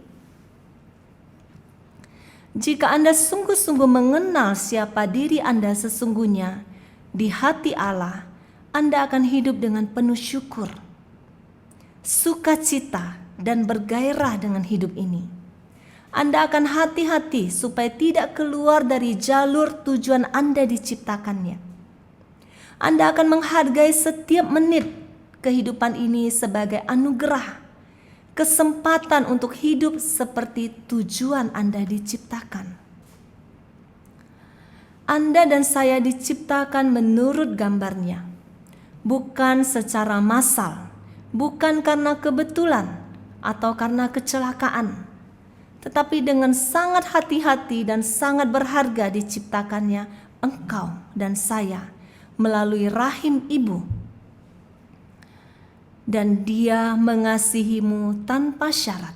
Jika Anda sungguh-sungguh mengenal siapa diri Anda sesungguhnya di hati Allah, Anda akan hidup dengan penuh syukur, sukacita, dan bergairah dengan hidup ini. Anda akan hati-hati supaya tidak keluar dari jalur tujuan Anda diciptakannya. Anda akan menghargai setiap menit kehidupan ini sebagai anugerah, kesempatan untuk hidup seperti tujuan Anda diciptakan. Anda dan saya diciptakan menurut gambarnya, bukan secara massal, bukan karena kebetulan atau karena kecelakaan, tetapi dengan sangat hati-hati dan sangat berharga diciptakannya engkau dan saya melalui rahim ibu. Dan Dia mengasihimu tanpa syarat.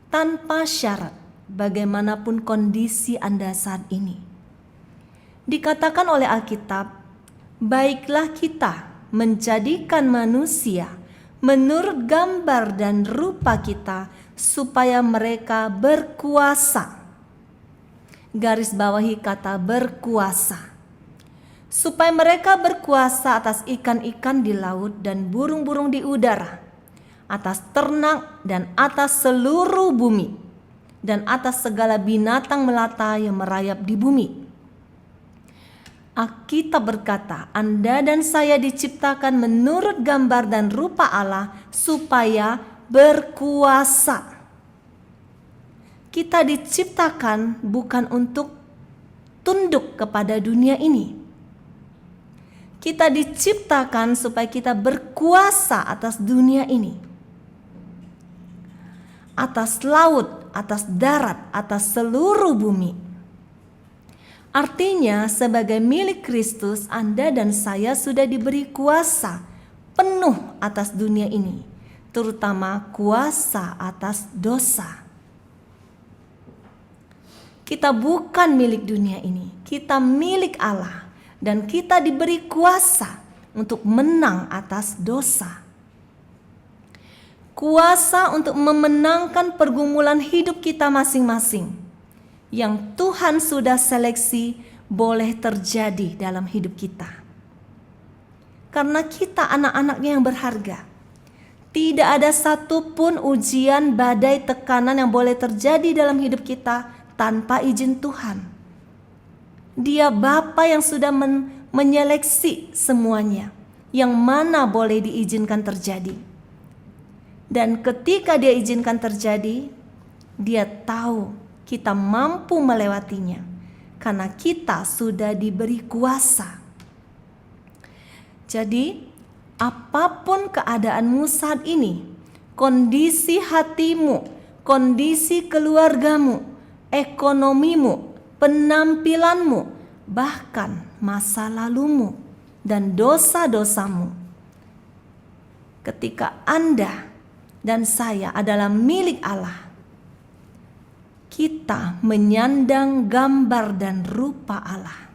Tanpa syarat bagaimanapun kondisi Anda saat ini. Dikatakan oleh Alkitab, baiklah kita menjadikan manusia menurut gambar dan rupa kita supaya mereka berkuasa. Garis bawahi kata berkuasa. Supaya mereka berkuasa atas ikan-ikan di laut dan burung-burung di udara, atas ternak dan atas seluruh bumi, dan atas segala binatang melata yang merayap di bumi. Alkitab berkata, Anda dan saya diciptakan menurut gambar dan rupa Allah supaya berkuasa. Kita diciptakan bukan untuk tunduk kepada dunia ini. Kita diciptakan supaya kita berkuasa atas dunia ini. Atas laut, atas darat, atas seluruh bumi. Artinya sebagai milik Kristus, Anda dan saya sudah diberi kuasa penuh atas dunia ini. Terutama kuasa atas dosa. Kita bukan milik dunia ini, kita milik Allah. Dan kita diberi kuasa untuk menang atas dosa. Kuasa untuk memenangkan pergumulan hidup kita masing-masing. Yang Tuhan sudah seleksi boleh terjadi dalam hidup kita. Karena kita anak-anaknya yang berharga. Tidak ada satupun ujian, badai, tekanan yang boleh terjadi dalam hidup kita tanpa izin Tuhan. Dia Bapa yang sudah menyeleksi semuanya, yang mana boleh diizinkan terjadi. Dan ketika Dia izinkan terjadi, Dia tahu kita mampu melewatinya, karena kita sudah diberi kuasa. Jadi, apapun keadaanmu saat ini, kondisi hatimu, kondisi keluargamu, ekonomimu, penampilanmu, bahkan masa lalumu dan dosa-dosamu. Ketika Anda dan saya adalah milik Allah, kita menyandang gambar dan rupa Allah.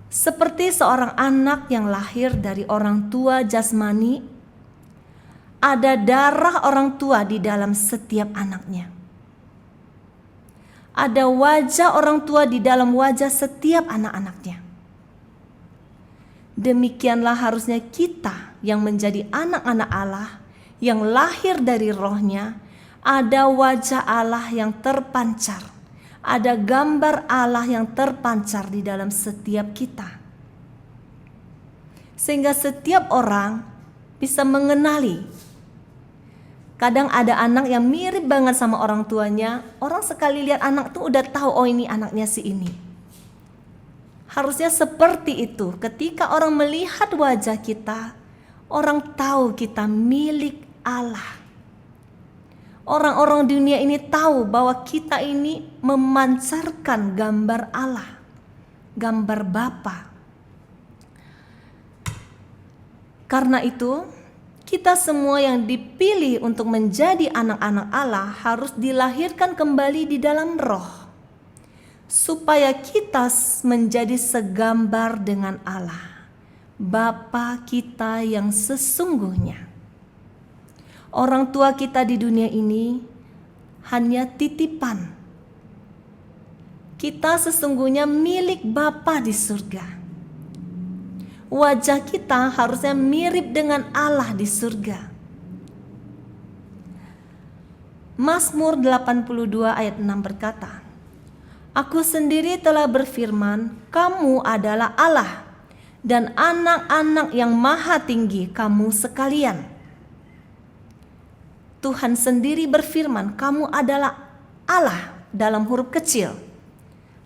Seperti seorang anak yang lahir dari orang tua jasmani, ada darah orang tua di dalam setiap anaknya. Ada wajah orang tua di dalam wajah setiap anak-anaknya. Demikianlah harusnya kita yang menjadi anak-anak Allah, yang lahir dari rohnya, ada wajah Allah yang terpancar. Ada gambar Allah yang terpancar di dalam setiap kita. Sehingga setiap orang bisa mengenali. Kadang ada anak yang mirip banget sama orang tuanya. Orang sekali lihat anak tuh udah tahu, oh ini anaknya si ini. Harusnya seperti itu. Ketika orang melihat wajah kita, orang tahu kita milik Allah. Orang-orang dunia ini tahu bahwa kita ini memancarkan gambar Allah, gambar Bapa. Karena itu, kita semua yang dipilih untuk menjadi anak-anak Allah harus dilahirkan kembali di dalam roh, supaya kita menjadi segambar dengan Allah, Bapa kita yang sesungguhnya. Orang tua kita di dunia ini hanya titipan. Kita sesungguhnya milik Bapa di surga. Wajah kita harusnya mirip dengan Allah di surga. Mazmur 82 ayat 6 berkata, Aku sendiri telah berfirman, kamu adalah Allah, dan anak-anak yang maha tinggi kamu sekalian. Tuhan sendiri berfirman, kamu adalah Allah dalam huruf kecil.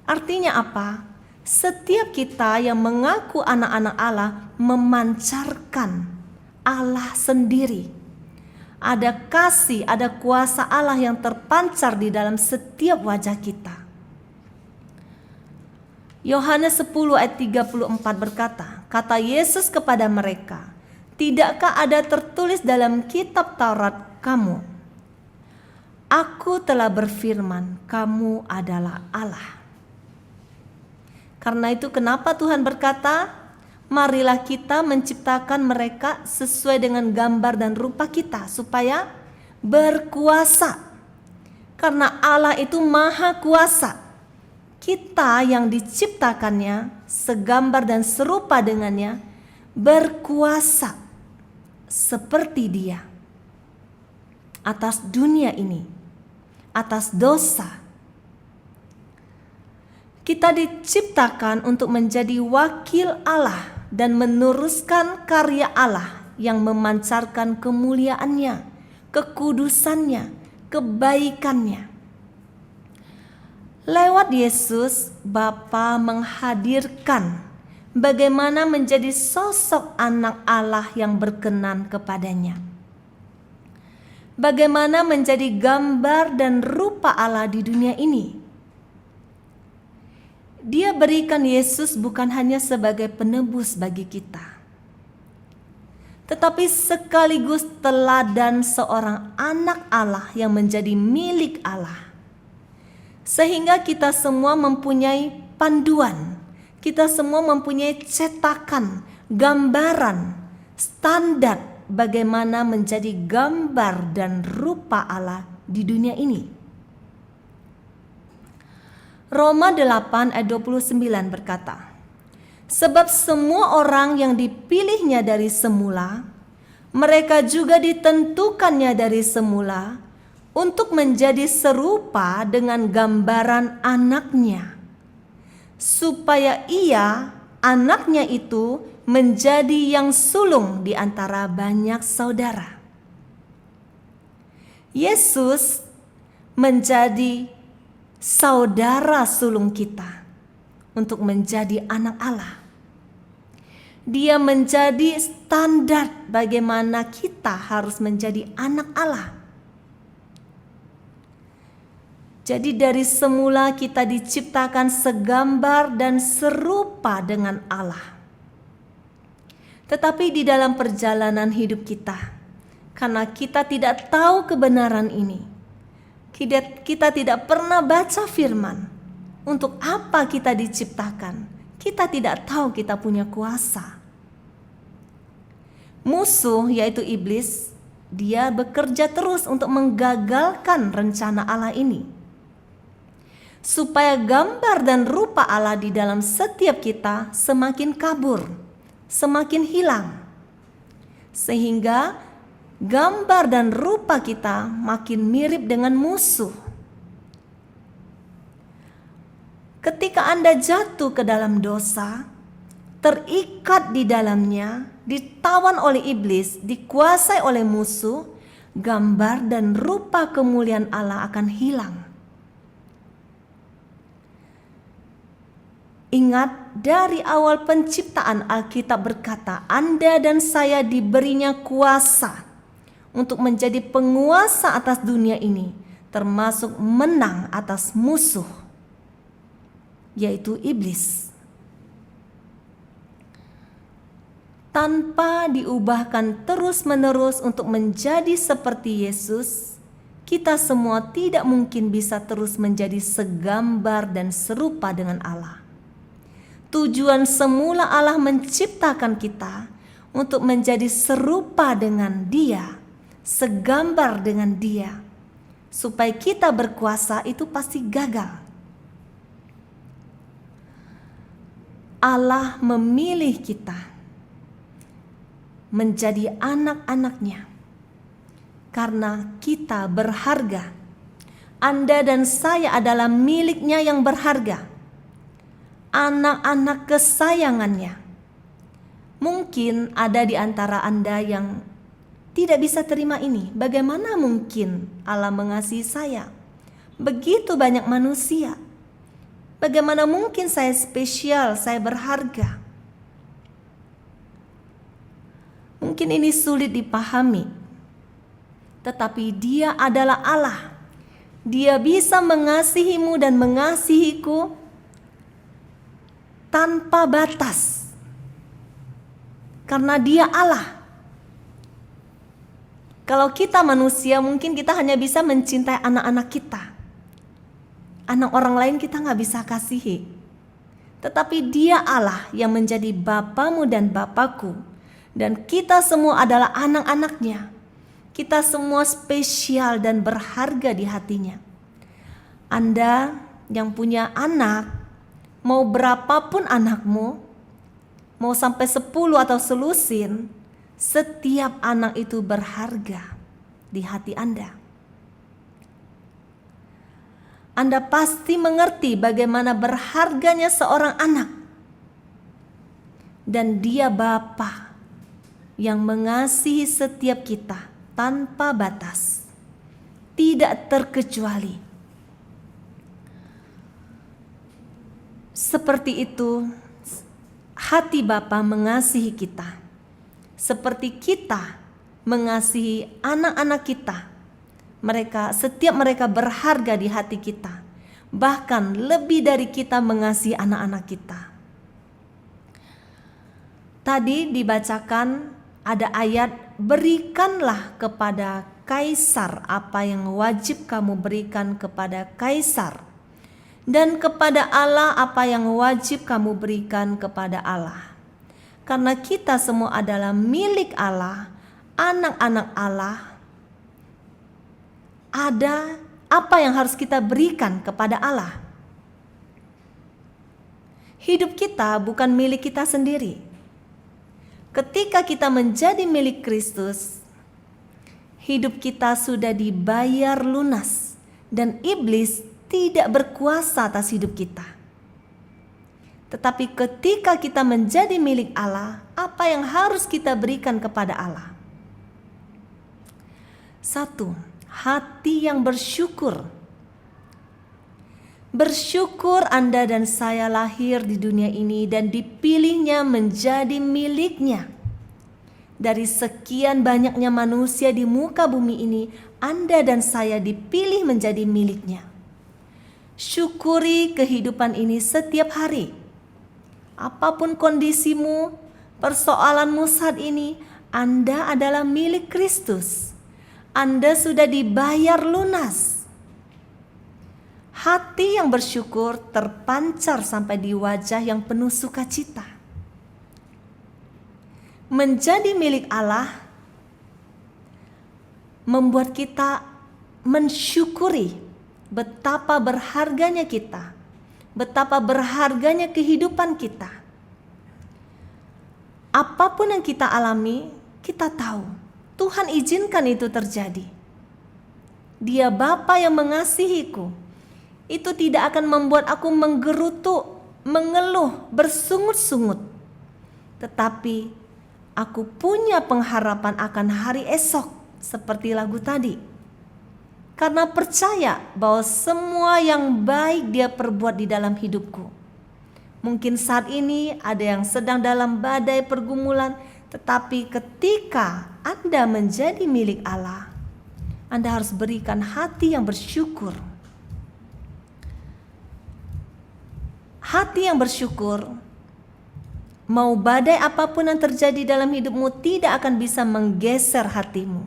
Artinya apa? Setiap kita yang mengaku anak-anak Allah memancarkan Allah sendiri. Ada kasih, ada kuasa Allah yang terpancar di dalam setiap wajah kita. Yohanes 10 ayat 34 berkata, kata Yesus kepada mereka, tidakkah ada tertulis dalam kitab Taurat kamu? Aku telah berfirman, kamu adalah Allah. Karena itu kenapa Tuhan berkata, marilah kita menciptakan mereka sesuai dengan gambar dan rupa kita, supaya berkuasa. Karena Allah itu maha kuasa. Kita yang diciptakannya, segambar dan serupa dengannya, berkuasa seperti Dia atas dunia ini, atas dosa. Kita diciptakan untuk menjadi wakil Allah dan meneruskan karya Allah yang memancarkan kemuliaannya, kekudusannya, kebaikannya. Lewat Yesus, Bapa menghadirkan bagaimana menjadi sosok anak Allah yang berkenan kepadanya. Bagaimana menjadi gambar dan rupa Allah di dunia ini. Dia berikan Yesus bukan hanya sebagai penebus bagi kita, tetapi sekaligus teladan seorang anak Allah yang menjadi milik Allah. Sehingga kita semua mempunyai panduan, kita semua mempunyai cetakan, gambaran, standar bagaimana menjadi gambar dan rupa Allah di dunia ini. Roma 8 ayat 29 berkata, sebab semua orang yang dipilihnya dari semula, mereka juga ditentukannya dari semula untuk menjadi serupa dengan gambaran anaknya, supaya ia, anaknya itu, menjadi yang sulung di antara banyak saudara. Yesus menjadi saudara sulung kita untuk menjadi anak Allah. Dia menjadi standar bagaimana kita harus menjadi anak Allah. Jadi dari semula kita diciptakan segambar dan serupa dengan Allah. Tetapi di dalam perjalanan hidup kita, karena kita tidak tahu kebenaran ini, kita tidak pernah baca firman, untuk apa kita diciptakan, kita tidak tahu kita punya kuasa. Musuh yaitu iblis, dia bekerja terus untuk menggagalkan rencana Allah ini. Supaya gambar dan rupa Allah di dalam setiap kita semakin kabur, semakin hilang. Sehingga gambar dan rupa kita makin mirip dengan musuh. Ketika Anda jatuh ke dalam dosa, terikat di dalamnya, ditawan oleh iblis, dikuasai oleh musuh, gambar dan rupa kemuliaan Allah akan hilang. Ingat, dari awal penciptaan Alkitab berkata, Anda dan saya diberinya kuasa untuk menjadi penguasa atas dunia ini, termasuk menang atas musuh, yaitu iblis. Tanpa diubahkan terus-menerus untuk menjadi seperti Yesus, kita semua tidak mungkin bisa terus menjadi segambar dan serupa dengan Allah. Tujuan semula Allah menciptakan kita untuk menjadi serupa dengan Dia, segambar dengan Dia. Supaya kita berkuasa itu pasti gagal. Allah memilih kita menjadi anak-anaknya karena kita berharga. Anda dan saya adalah miliknya yang berharga, anak-anak kesayangannya. Mungkin ada di antara Anda yang tidak bisa terima ini. Bagaimana mungkin Allah mengasihi saya? Begitu banyak manusia. Bagaimana mungkin saya spesial, saya berharga? Mungkin ini sulit dipahami. Tetapi Dia adalah Allah. Dia bisa mengasihimu dan mengasihiku tanpa batas, karena Dia Allah. Kalau kita manusia, mungkin kita hanya bisa mencintai anak-anak kita, anak orang lain kita gak bisa kasihi. Tetapi Dia Allah yang menjadi Bapamu dan Bapakku, dan kita semua adalah anak-anaknya. Kita semua spesial dan berharga di hatinya. Anda yang punya anak, mau berapapun anakmu, mau sampai 10 atau selusin, setiap anak itu berharga di hati Anda. Anda pasti mengerti bagaimana berharganya seorang anak. Dan Dia Bapa yang mengasihi setiap kita tanpa batas, tidak terkecuali. Seperti itu, hati Bapa mengasihi kita. Seperti kita mengasihi anak-anak kita. Setiap mereka berharga di hati kita. Bahkan lebih dari kita mengasihi anak-anak kita. Tadi dibacakan ada ayat, berikanlah kepada kaisar apa yang wajib kamu berikan kepada kaisar, dan kepada Allah apa yang wajib kamu berikan kepada Allah. Karena kita semua adalah milik Allah, anak-anak Allah. Ada apa yang harus kita berikan kepada Allah. Hidup kita bukan milik kita sendiri. Ketika kita menjadi milik Kristus, hidup kita sudah dibayar lunas, dan iblis tidak berkuasa atas hidup kita. Tetapi ketika kita menjadi milik Allah, apa yang harus kita berikan kepada Allah? 1. Hati yang bersyukur. Bersyukur Anda dan saya lahir di dunia ini dan dipilihnya menjadi miliknya. Dari sekian banyaknya manusia di muka bumi ini, Anda dan saya dipilih menjadi miliknya. Syukuri kehidupan ini setiap hari. Apapun kondisimu, persoalanmu saat ini, Anda adalah milik Kristus. Anda sudah dibayar lunas. Hati yang bersyukur terpancar sampai di wajah yang penuh sukacita. Menjadi milik Allah membuat kita mensyukuri betapa berharganya kita, betapa berharganya kehidupan kita. Apapun yang kita alami, kita tahu Tuhan izinkan itu terjadi. Dia Bapa yang mengasihiku. Itu tidak akan membuat aku menggerutu, mengeluh, bersungut-sungut. Tetapi aku punya pengharapan akan hari esok, seperti lagu tadi. Karena percaya bahwa semua yang baik Dia perbuat di dalam hidupku. Mungkin saat ini ada yang sedang dalam badai pergumulan, tetapi ketika Anda menjadi milik Allah, Anda harus berikan hati yang bersyukur. Hati yang bersyukur, mau badai apapun yang terjadi dalam hidupmu tidak akan bisa menggeser hatimu.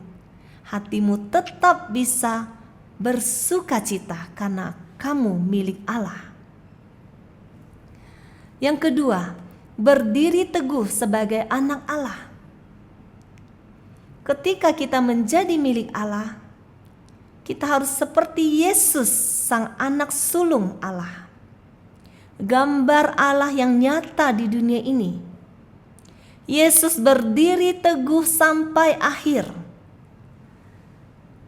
Hatimu tetap bisa bersukacita karena kamu milik Allah. Yang kedua, berdiri teguh sebagai anak Allah. Ketika kita menjadi milik Allah, kita harus seperti Yesus, sang anak sulung Allah. Gambar Allah yang nyata di dunia ini. Yesus berdiri teguh sampai akhir.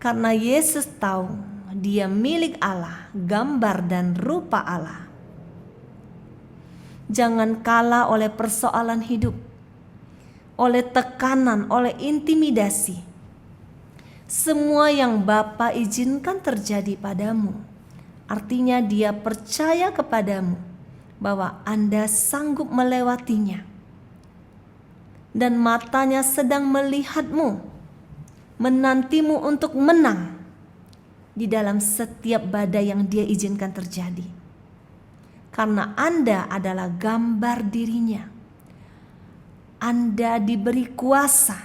Karena Yesus tahu Dia milik Allah, gambar dan rupa Allah. Jangan kalah oleh persoalan hidup, oleh tekanan, oleh intimidasi. Semua yang Bapa izinkan terjadi padamu, artinya Dia percaya kepadamu bahwa Anda sanggup melewatinya. Dan matanya sedang melihatmu, menantimu untuk menang di dalam setiap badai yang Dia izinkan terjadi. Karena Anda adalah gambar dirinya. Anda diberi kuasa.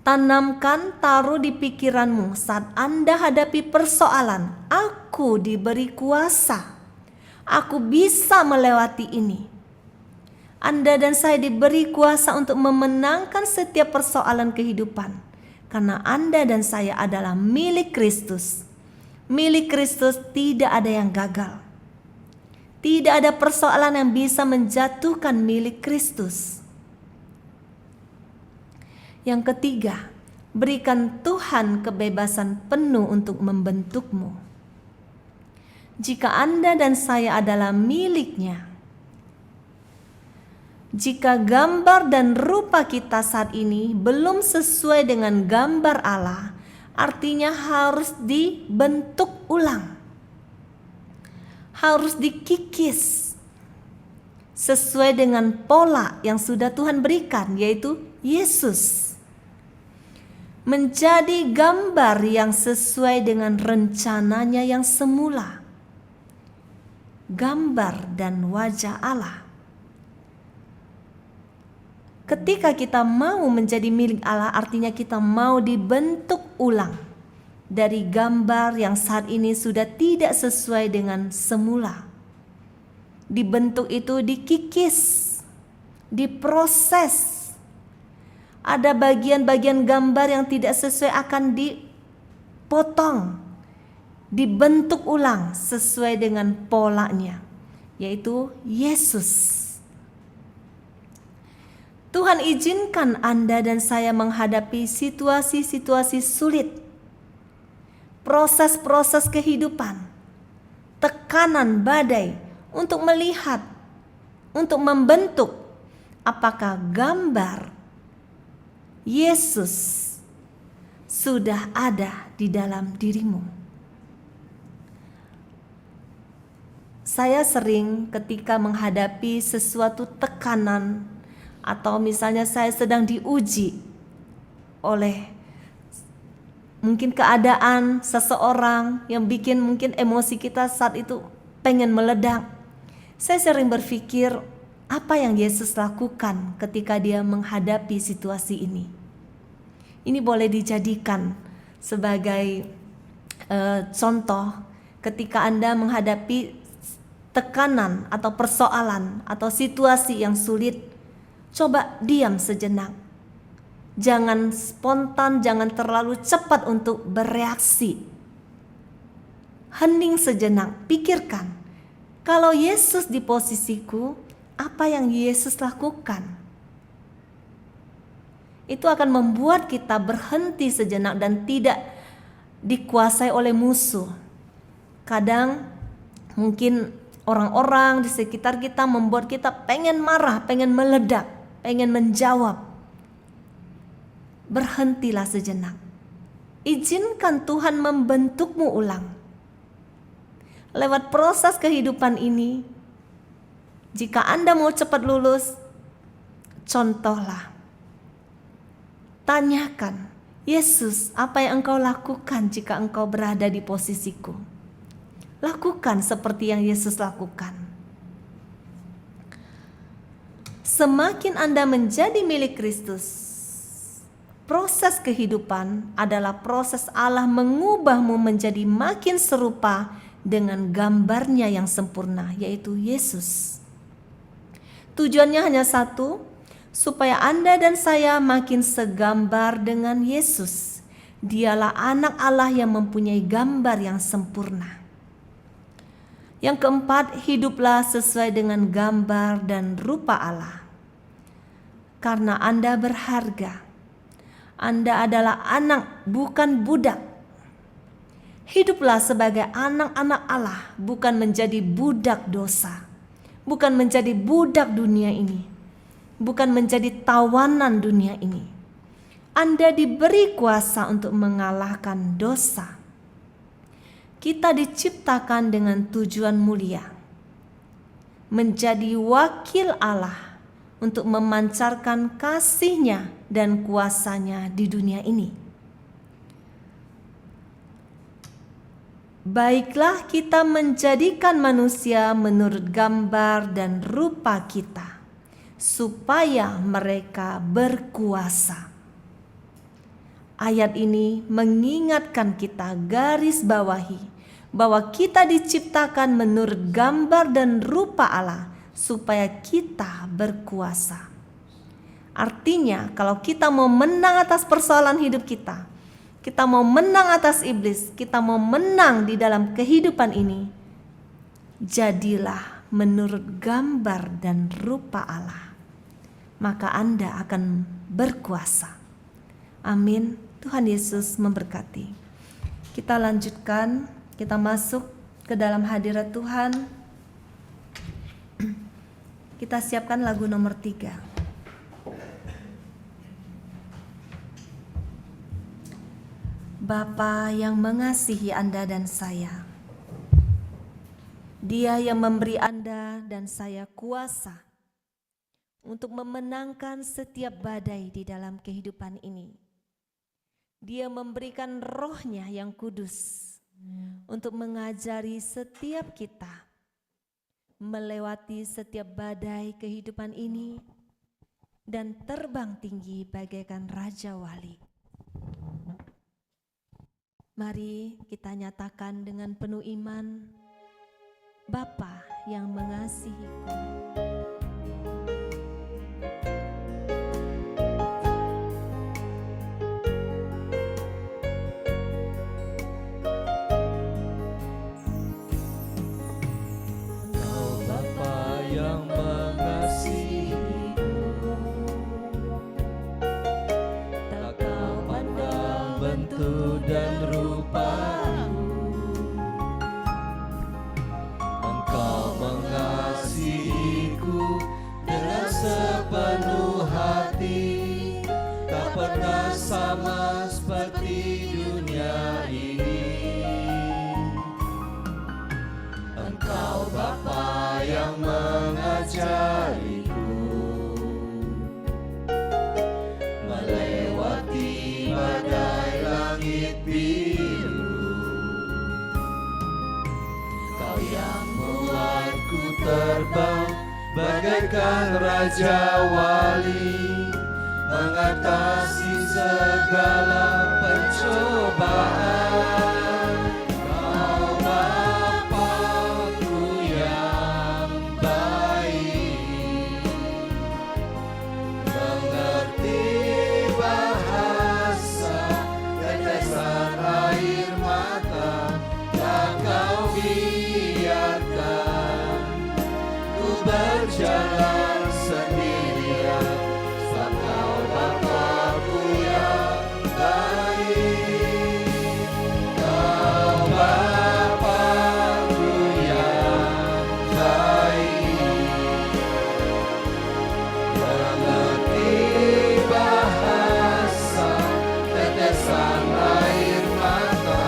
Tanamkan, taruh di pikiranmu saat Anda hadapi persoalan. Aku diberi kuasa. Aku bisa melewati ini. Anda dan saya diberi kuasa untuk memenangkan setiap persoalan kehidupan. Karena Anda dan saya adalah milik Kristus. Milik Kristus tidak ada yang gagal. Tidak ada persoalan yang bisa menjatuhkan milik Kristus. Yang ketiga, berikan Tuhan kebebasan penuh untuk membentukmu. Jika Anda dan saya adalah miliknya, jika gambar dan rupa kita saat ini belum sesuai dengan gambar Allah, artinya harus dibentuk ulang. Harus dikikis sesuai dengan pola yang sudah Tuhan berikan, yaitu Yesus. Menjadi gambar yang sesuai dengan rencananya yang semula. Gambar dan wajah Allah. Ketika kita mau menjadi milik Allah, artinya kita mau dibentuk ulang dari gambar yang saat ini sudah tidak sesuai dengan semula. Dibentuk itu dikikis, diproses. Ada bagian-bagian gambar yang tidak sesuai akan dipotong, dibentuk ulang sesuai dengan polanya, yaitu Yesus. Tuhan izinkan Anda dan saya menghadapi situasi-situasi sulit, proses-proses kehidupan, tekanan badai untuk melihat, untuk membentuk apakah gambar Yesus sudah ada di dalam dirimu. Saya sering ketika menghadapi sesuatu tekanan, atau misalnya saya sedang diuji oleh mungkin keadaan seseorang yang bikin mungkin emosi kita saat itu pengen meledak. Saya sering berpikir apa yang Yesus lakukan ketika dia menghadapi situasi ini. Ini boleh dijadikan sebagai contoh ketika Anda menghadapi tekanan atau persoalan atau situasi yang sulit. Coba diam sejenak. Jangan spontan, jangan terlalu cepat untuk bereaksi. Hening sejenak, pikirkan. Kalau Yesus di posisiku, apa yang Yesus lakukan? Itu akan membuat kita berhenti sejenak dan tidak dikuasai oleh musuh. Kadang mungkin orang-orang di sekitar kita membuat kita pengen marah, pengen meledak, pengen menjawab. Berhentilah sejenak. Izinkan Tuhan membentukmu ulang. Lewat proses kehidupan ini, jika Anda mau cepat lulus, contohlah. Tanyakan, Yesus, apa yang Engkau lakukan jika Engkau berada di posisiku? Lakukan seperti yang Yesus lakukan. Semakin Anda menjadi milik Kristus, proses kehidupan adalah proses Allah mengubahmu menjadi makin serupa dengan gambarnya yang sempurna, yaitu Yesus. Tujuannya hanya satu, supaya Anda dan saya makin segambar dengan Yesus. Dialah anak Allah yang mempunyai gambar yang sempurna. Yang keempat, hiduplah sesuai dengan gambar dan rupa Allah. Karena Anda berharga. Anda adalah anak, bukan budak. Hiduplah sebagai anak-anak Allah, bukan menjadi budak dosa, bukan menjadi budak dunia ini, bukan menjadi tawanan dunia ini. Anda diberi kuasa untuk mengalahkan dosa. Kita diciptakan dengan tujuan mulia, menjadi wakil Allah untuk memancarkan kasih-Nya dan kuasanya di dunia ini. Baiklah kita menjadikan manusia menurut gambar dan rupa kita, supaya mereka berkuasa. Ayat ini mengingatkan kita garis bawahi bahwa kita diciptakan menurut gambar dan rupa Allah, supaya kita berkuasa. Artinya kalau kita mau menang atas persoalan hidup kita mau menang atas iblis, kita mau menang di dalam kehidupan ini, jadilah menurut gambar dan rupa Allah. Maka Anda akan berkuasa. Amin. Tuhan Yesus memberkati. Kita lanjutkan, kita masuk ke dalam hadirat Tuhan. Kita siapkan lagu nomor 3. Bapa yang mengasihi Anda dan saya, Dia yang memberi Anda dan saya kuasa untuk memenangkan setiap badai di dalam kehidupan ini. Dia memberikan Roh-Nya yang kudus untuk mengajari setiap kita melewati setiap badai kehidupan ini dan terbang tinggi bagaikan Raja Wali. Mari kita nyatakan dengan penuh iman, Bapa yang mengasihiku. Engkau Bapa yang mengasihiku, tak kau pandang bentuk dan rupaku. Engkau mengasihiku terbang bagaikan Raja Wali, mengatasi segala pencobaan. Kau Bapa-Ku yang baik, mengerti bahasa tetesan air mata, tak Kau biarkan ku berjalan sendirian, sebab Kau Bapa-Ku yang baik. Kau Bapa-Ku yang baik, mengerti bahasa tetesan air mata,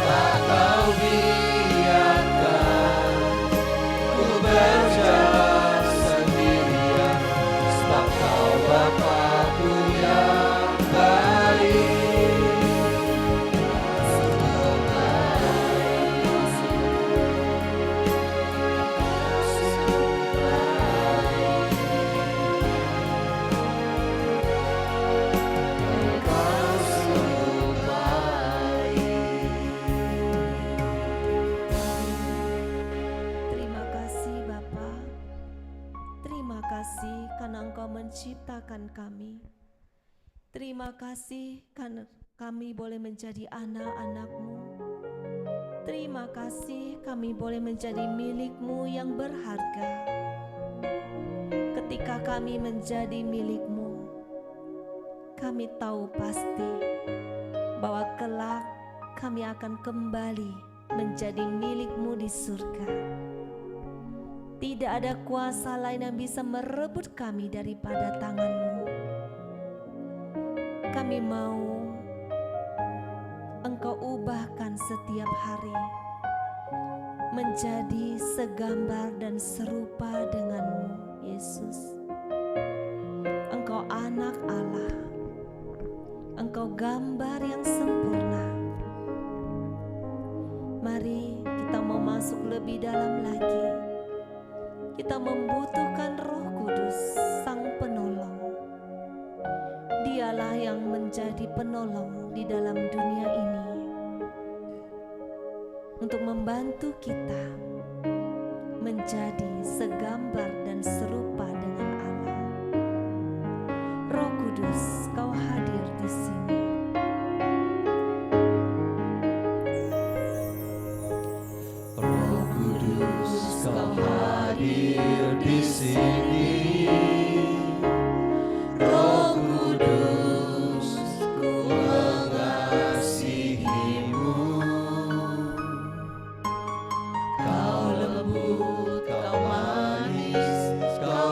tak Kau biarkan ku berjalan sendirian, sebab Kau Bapa-Ku yang baik. Kau sungguh baik. Terima kasih Bapa. Terima kasih karena Engkau menciptakan kami. Terima kasih karena kami boleh menjadi anak-anak-Mu. Terima kasih kami boleh menjadi milik-Mu yang berharga. Ketika kami menjadi milik-Mu, kami tahu pasti bahwa kelak kami akan kembali menjadi milik-Mu di surga. Tidak ada kuasa lain yang bisa merebut kami daripada tangan-Mu. Kami mau Engkau ubahkan setiap hari menjadi segambar dan serupa dengan-Mu, Yesus. Engkau anak Allah, Engkau gambar yang sempurna. Mari kita mau masuk lebih dalam lagi. Kita membutuhkan Roh Kudus, Sang Penolong. Dialah yang menjadi penolong di dalam dunia ini untuk membantu kita menjadi segambar dan serupa dengan Allah. Roh Kudus, Kau hadir di sini. Roh Kudus, Kau hadir di sini. Roh Kudus, ku mengasihi-Mu. Kau lembut, Kau manis, Kau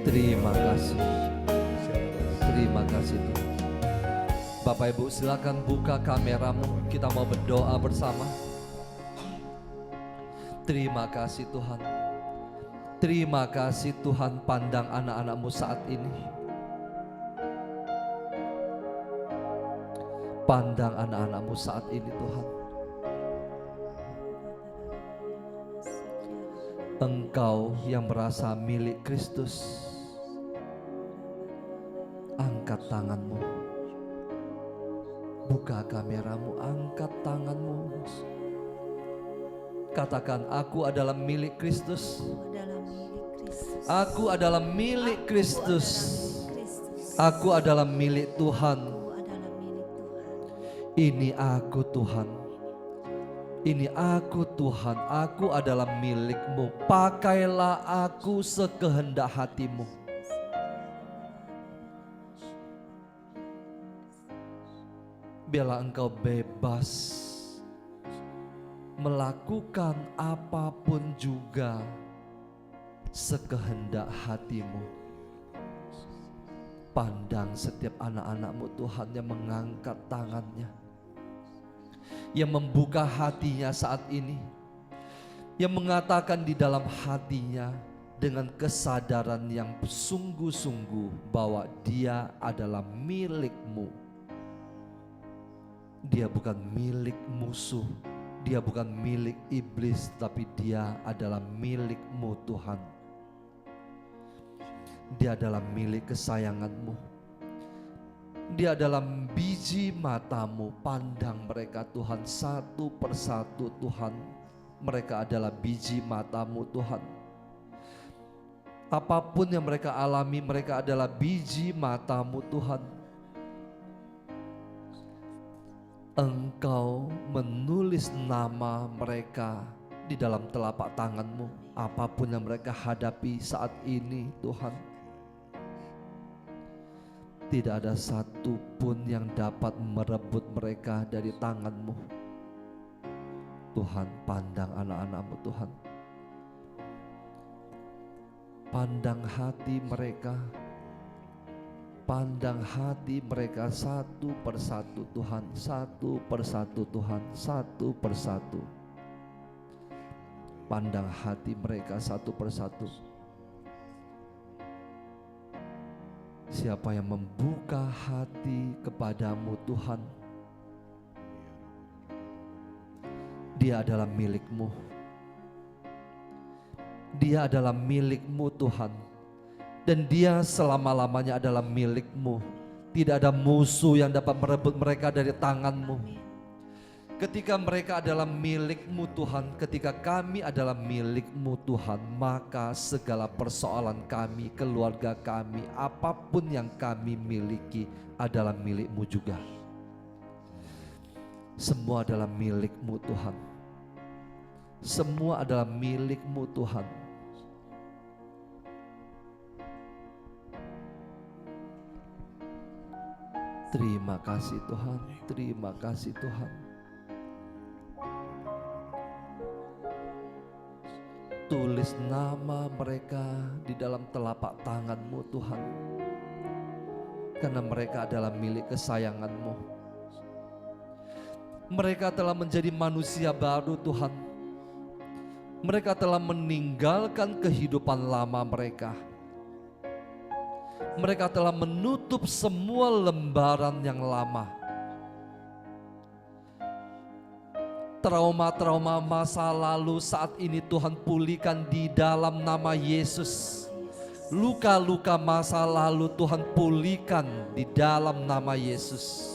Terima kasih. Terima kasih Tuhan. Bapak Ibu silakan buka kameramu. Kita mau berdoa bersama. Terima kasih Tuhan. Terima kasih Tuhan, pandang anak-anak-Mu saat ini. Pandang anak-anak-Mu saat ini Tuhan. Engkau yang merasa milik Kristus, angkat tanganmu. Buka kameramu, angkat tanganmu. Katakan, aku adalah milik Kristus. Aku adalah milik Kristus. Aku adalah milik Tuhan. Ini aku Tuhan. Ini aku Tuhan. Aku adalah milik-Mu. Pakailah aku sekehendak hati-Mu. Biarlah Engkau bebas melakukan apapun juga sekehendak hati-Mu. Pandang setiap anak-anak-Mu Tuhan yang mengangkat tangannya, yang membuka hatinya saat ini, yang mengatakan di dalam hatinya dengan kesadaran yang sungguh-sungguh bahwa dia adalah milik-Mu. Dia bukan milik musuh, dia bukan milik iblis, tapi dia adalah milik-Mu Tuhan. Dia adalah milik kesayangan-Mu. Dia adalah biji mata-Mu. Pandang mereka Tuhan satu persatu Tuhan. Mereka adalah biji mata-Mu Tuhan. Apapun yang mereka alami, mereka adalah biji mata-Mu Tuhan. Engkau menulis nama mereka di dalam telapak tangan-Mu. Apapun yang mereka hadapi saat ini Tuhan, tidak ada satu pun yang dapat merebut mereka dari tangan-Mu. Tuhan, pandang anak-anak-Mu Tuhan. Pandang hati mereka. Pandang hati mereka satu persatu Tuhan. Satu persatu Tuhan. Satu persatu. Pandang hati mereka satu persatu. Siapa yang membuka hati kepadamu Tuhan, dia adalah milik-Mu. Dia adalah milik-Mu Tuhan. Dan dia selama-lamanya adalah milik-Mu. Tidak ada musuh yang dapat merebut mereka dari tangan-Mu. Ketika mereka adalah milik-Mu Tuhan, ketika kami adalah milik-Mu Tuhan, maka segala persoalan kami, keluarga kami, apapun yang kami miliki adalah milik-Mu juga. Semua adalah milik-Mu Tuhan. Semua adalah milik-Mu Tuhan. Terima kasih Tuhan, terima kasih Tuhan. Tulis nama mereka di dalam telapak tangan-Mu Tuhan, karena mereka adalah milik kesayangan-Mu. Mereka telah menjadi manusia baru Tuhan. Mereka telah meninggalkan kehidupan lama mereka. Mereka telah menutup semua lembaran yang lama. Trauma-trauma masa lalu saat ini Tuhan pulihkan di dalam nama Yesus. Luka-luka masa lalu Tuhan pulihkan di dalam nama Yesus.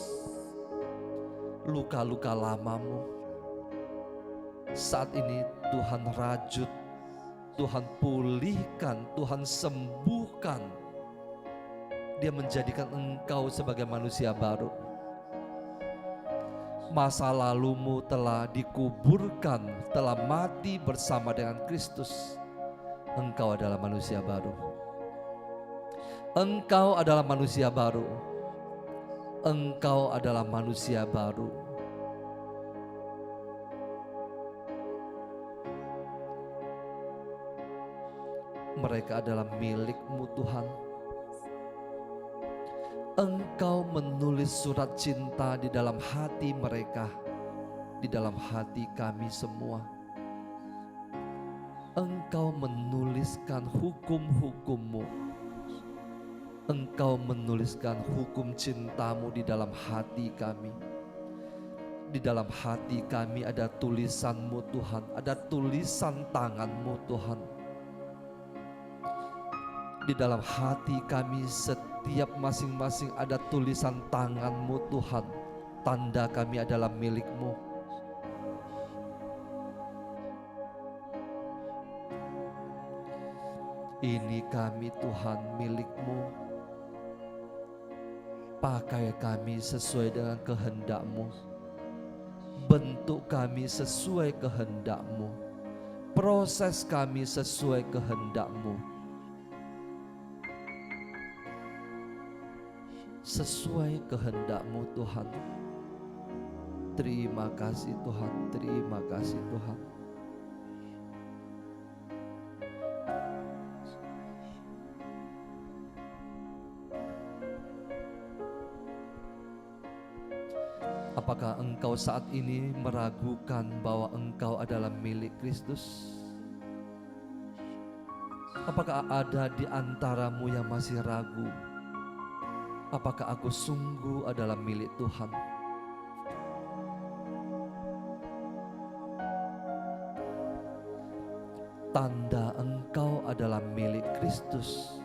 Luka-luka lamamu saat ini Tuhan rajut, Tuhan pulihkan, Tuhan sembuhkan. Dia menjadikan engkau sebagai manusia baru. Masa lalumu telah dikuburkan, telah mati bersama dengan Kristus. Engkau adalah manusia baru. Engkau adalah manusia baru. Engkau adalah manusia baru. Mereka adalah milik-Mu Tuhan. Engkau menulis surat cinta di dalam hati mereka, di dalam hati kami semua. Engkau menuliskan hukum-hukum-Mu. Engkau menuliskan hukum cinta-Mu di dalam hati kami. Di dalam hati kami ada tulisan-Mu Tuhan, ada tulisan tangan-Mu Tuhan. Di dalam hati kami setiap masing-masing ada tulisan tangan-Mu Tuhan. Tanda kami adalah milik-Mu. Ini kami Tuhan milik-Mu. Pakai kami sesuai dengan kehendak-Mu. Bentuk kami sesuai kehendak-Mu. Proses kami sesuai kehendak-Mu. Sesuai kehendak-Mu Tuhan. Terima kasih Tuhan, terima kasih Tuhan. Apakah engkau saat ini meragukan bahwa engkau adalah milik Kristus? Apakah ada di antaramu yang masih ragu? Apakah aku sungguh adalah milik Tuhan? Tanda engkau adalah milik Kristus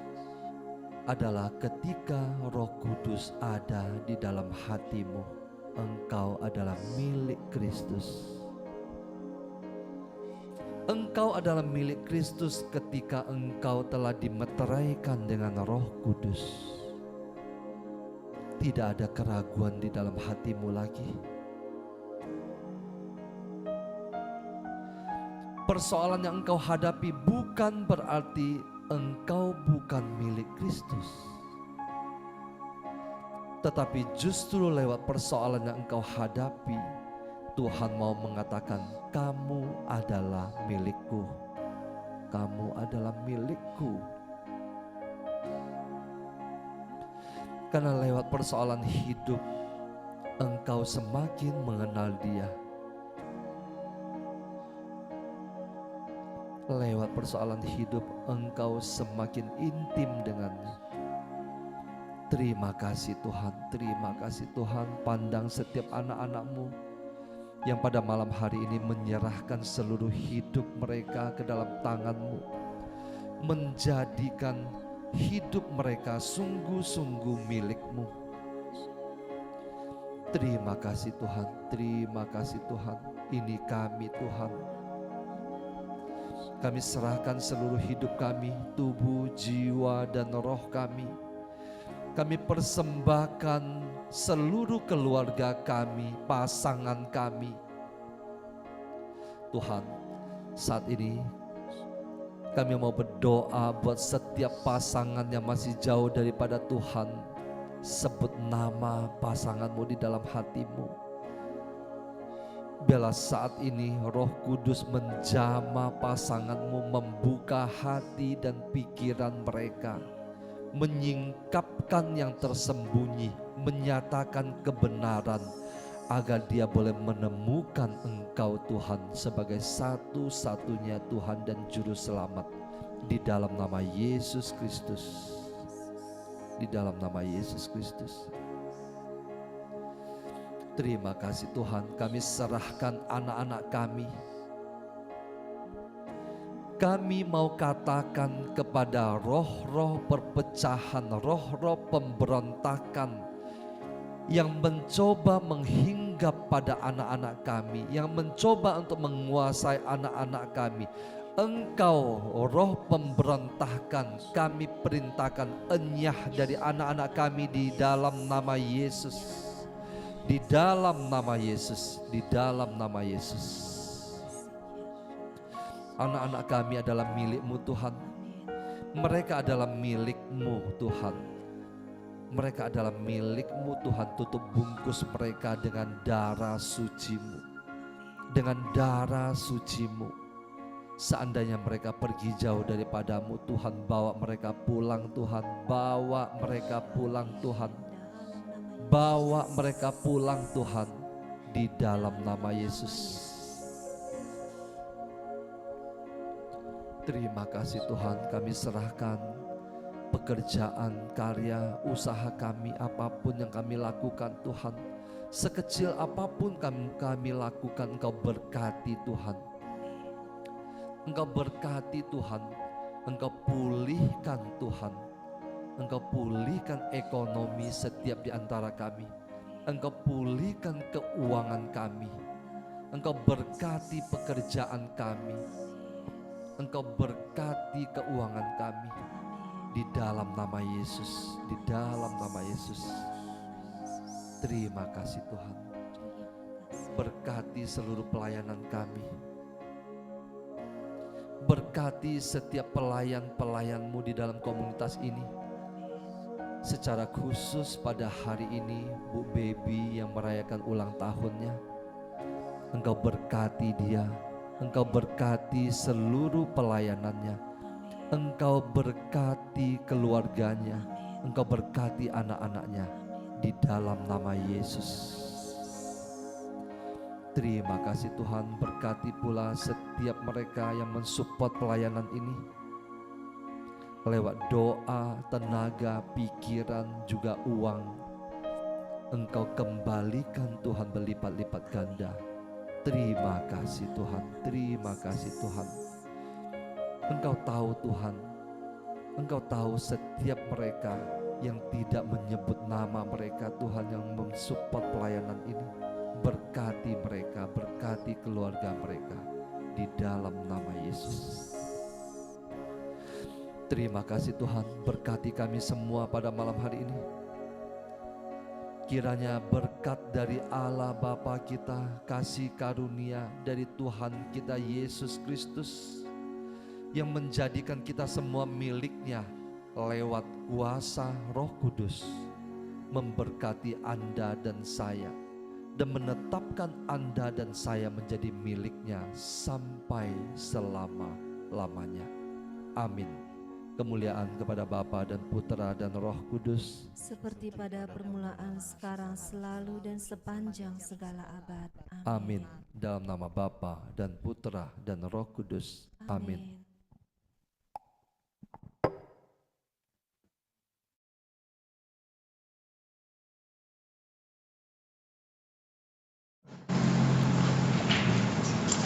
adalah ketika Roh Kudus ada di dalam hatimu. Engkau adalah milik Kristus. Engkau adalah milik Kristus ketika engkau telah dimeteraikan dengan Roh Kudus. Tidak ada keraguan di dalam hatimu lagi. Persoalan yang engkau hadapi bukan berarti engkau bukan milik Kristus. Tetapi justru lewat persoalan yang engkau hadapi, Tuhan mau mengatakan, kamu adalah milikku. Kamu adalah milikku. Karena lewat persoalan hidup, engkau semakin mengenal Dia. Lewat persoalan hidup, engkau semakin intim dengannya. Terima kasih Tuhan, terima kasih Tuhan. Pandang setiap anak-anak-Mu yang pada malam hari ini menyerahkan seluruh hidup mereka ke dalam tangan-Mu. Menjadikan hidup mereka sungguh-sungguh milik-Mu. Terima kasih Tuhan, terima kasih Tuhan. Ini kami Tuhan. Kami serahkan seluruh hidup kami, tubuh, jiwa, dan roh kami. Kami persembahkan seluruh keluarga kami, pasangan kami. Tuhan, saat ini kami mau berdoa buat setiap pasangan yang masih jauh daripada Tuhan. Sebut nama pasanganmu di dalam hatimu. Biarlah saat ini Roh Kudus menjamah pasanganmu, membuka hati dan pikiran mereka, menyingkapkan yang tersembunyi, menyatakan kebenaran, agar dia boleh menemukan Engkau Tuhan sebagai satu-satunya Tuhan dan Juru Selamat. Di dalam nama Yesus Kristus. Di dalam nama Yesus Kristus. Terima kasih Tuhan, kami serahkan anak-anak kami. Kami mau katakan kepada roh-roh perpecahan, roh-roh pemberontakan yang mencoba menghinggap pada anak-anak kami, yang mencoba untuk menguasai anak-anak kami. Engkau roh pemberontakan, kami perintahkan enyah dari anak-anak kami di dalam nama Yesus. Di dalam nama Yesus, di dalam nama Yesus. Anak-anak kami adalah milik-Mu Tuhan. Mereka adalah milik-Mu Tuhan. Mereka adalah milik-Mu Tuhan. Tutup bungkus mereka dengan darah suci-Mu. Dengan darah suci-Mu. Seandainya mereka pergi jauh daripada-Mu Tuhan, bawa mereka pulang Tuhan. Bawa mereka pulang Tuhan. Bawa mereka pulang Tuhan. Di dalam nama Yesus. Terima kasih Tuhan, kami serahkan pekerjaan, karya, usaha kami, apapun yang kami lakukan Tuhan. Sekecil apapun kami lakukan, Engkau berkati Tuhan. Engkau berkati Tuhan, Engkau pulihkan Tuhan. Engkau pulihkan ekonomi setiap di antara kami. Engkau pulihkan keuangan kami. Engkau berkati pekerjaan kami. Engkau berkati keuangan kami. Di dalam nama Yesus, di dalam nama Yesus. Terima kasih Tuhan. Berkati seluruh pelayanan kami. Berkati setiap pelayan-pelayan-Mu di dalam komunitas ini. Secara khusus pada hari ini Bu Baby yang merayakan ulang tahunnya, Engkau berkati dia. Engkau berkati seluruh pelayanannya. Engkau berkati keluarganya. Engkau berkati anak-anaknya. Di dalam nama Yesus. Terima kasih Tuhan, berkati pula setiap mereka yang mensupport pelayanan ini. Lewat doa, tenaga, pikiran, juga uang. Engkau kembalikan Tuhan berlipat-lipat ganda. Terima kasih Tuhan, terima kasih Tuhan. Engkau tahu Tuhan, Engkau tahu setiap mereka yang tidak menyebut nama mereka Tuhan, yang mensupport pelayanan ini. Berkati mereka, berkati keluarga mereka di dalam nama Yesus. Terima kasih Tuhan, berkati kami semua pada malam hari ini. Kiranya berkat dari Allah Bapa kita, kasih karunia dari Tuhan kita Yesus Kristus yang menjadikan kita semua miliknya lewat kuasa Roh Kudus, memberkati Anda dan saya, dan menetapkan Anda dan saya menjadi miliknya sampai selama-lamanya. Amin. Kemuliaan kepada Bapa dan Putra dan Roh Kudus, seperti pada permulaan, sekarang, selalu, dan sepanjang segala abad. amin. Dalam nama Bapa dan Putra dan Roh Kudus, amin.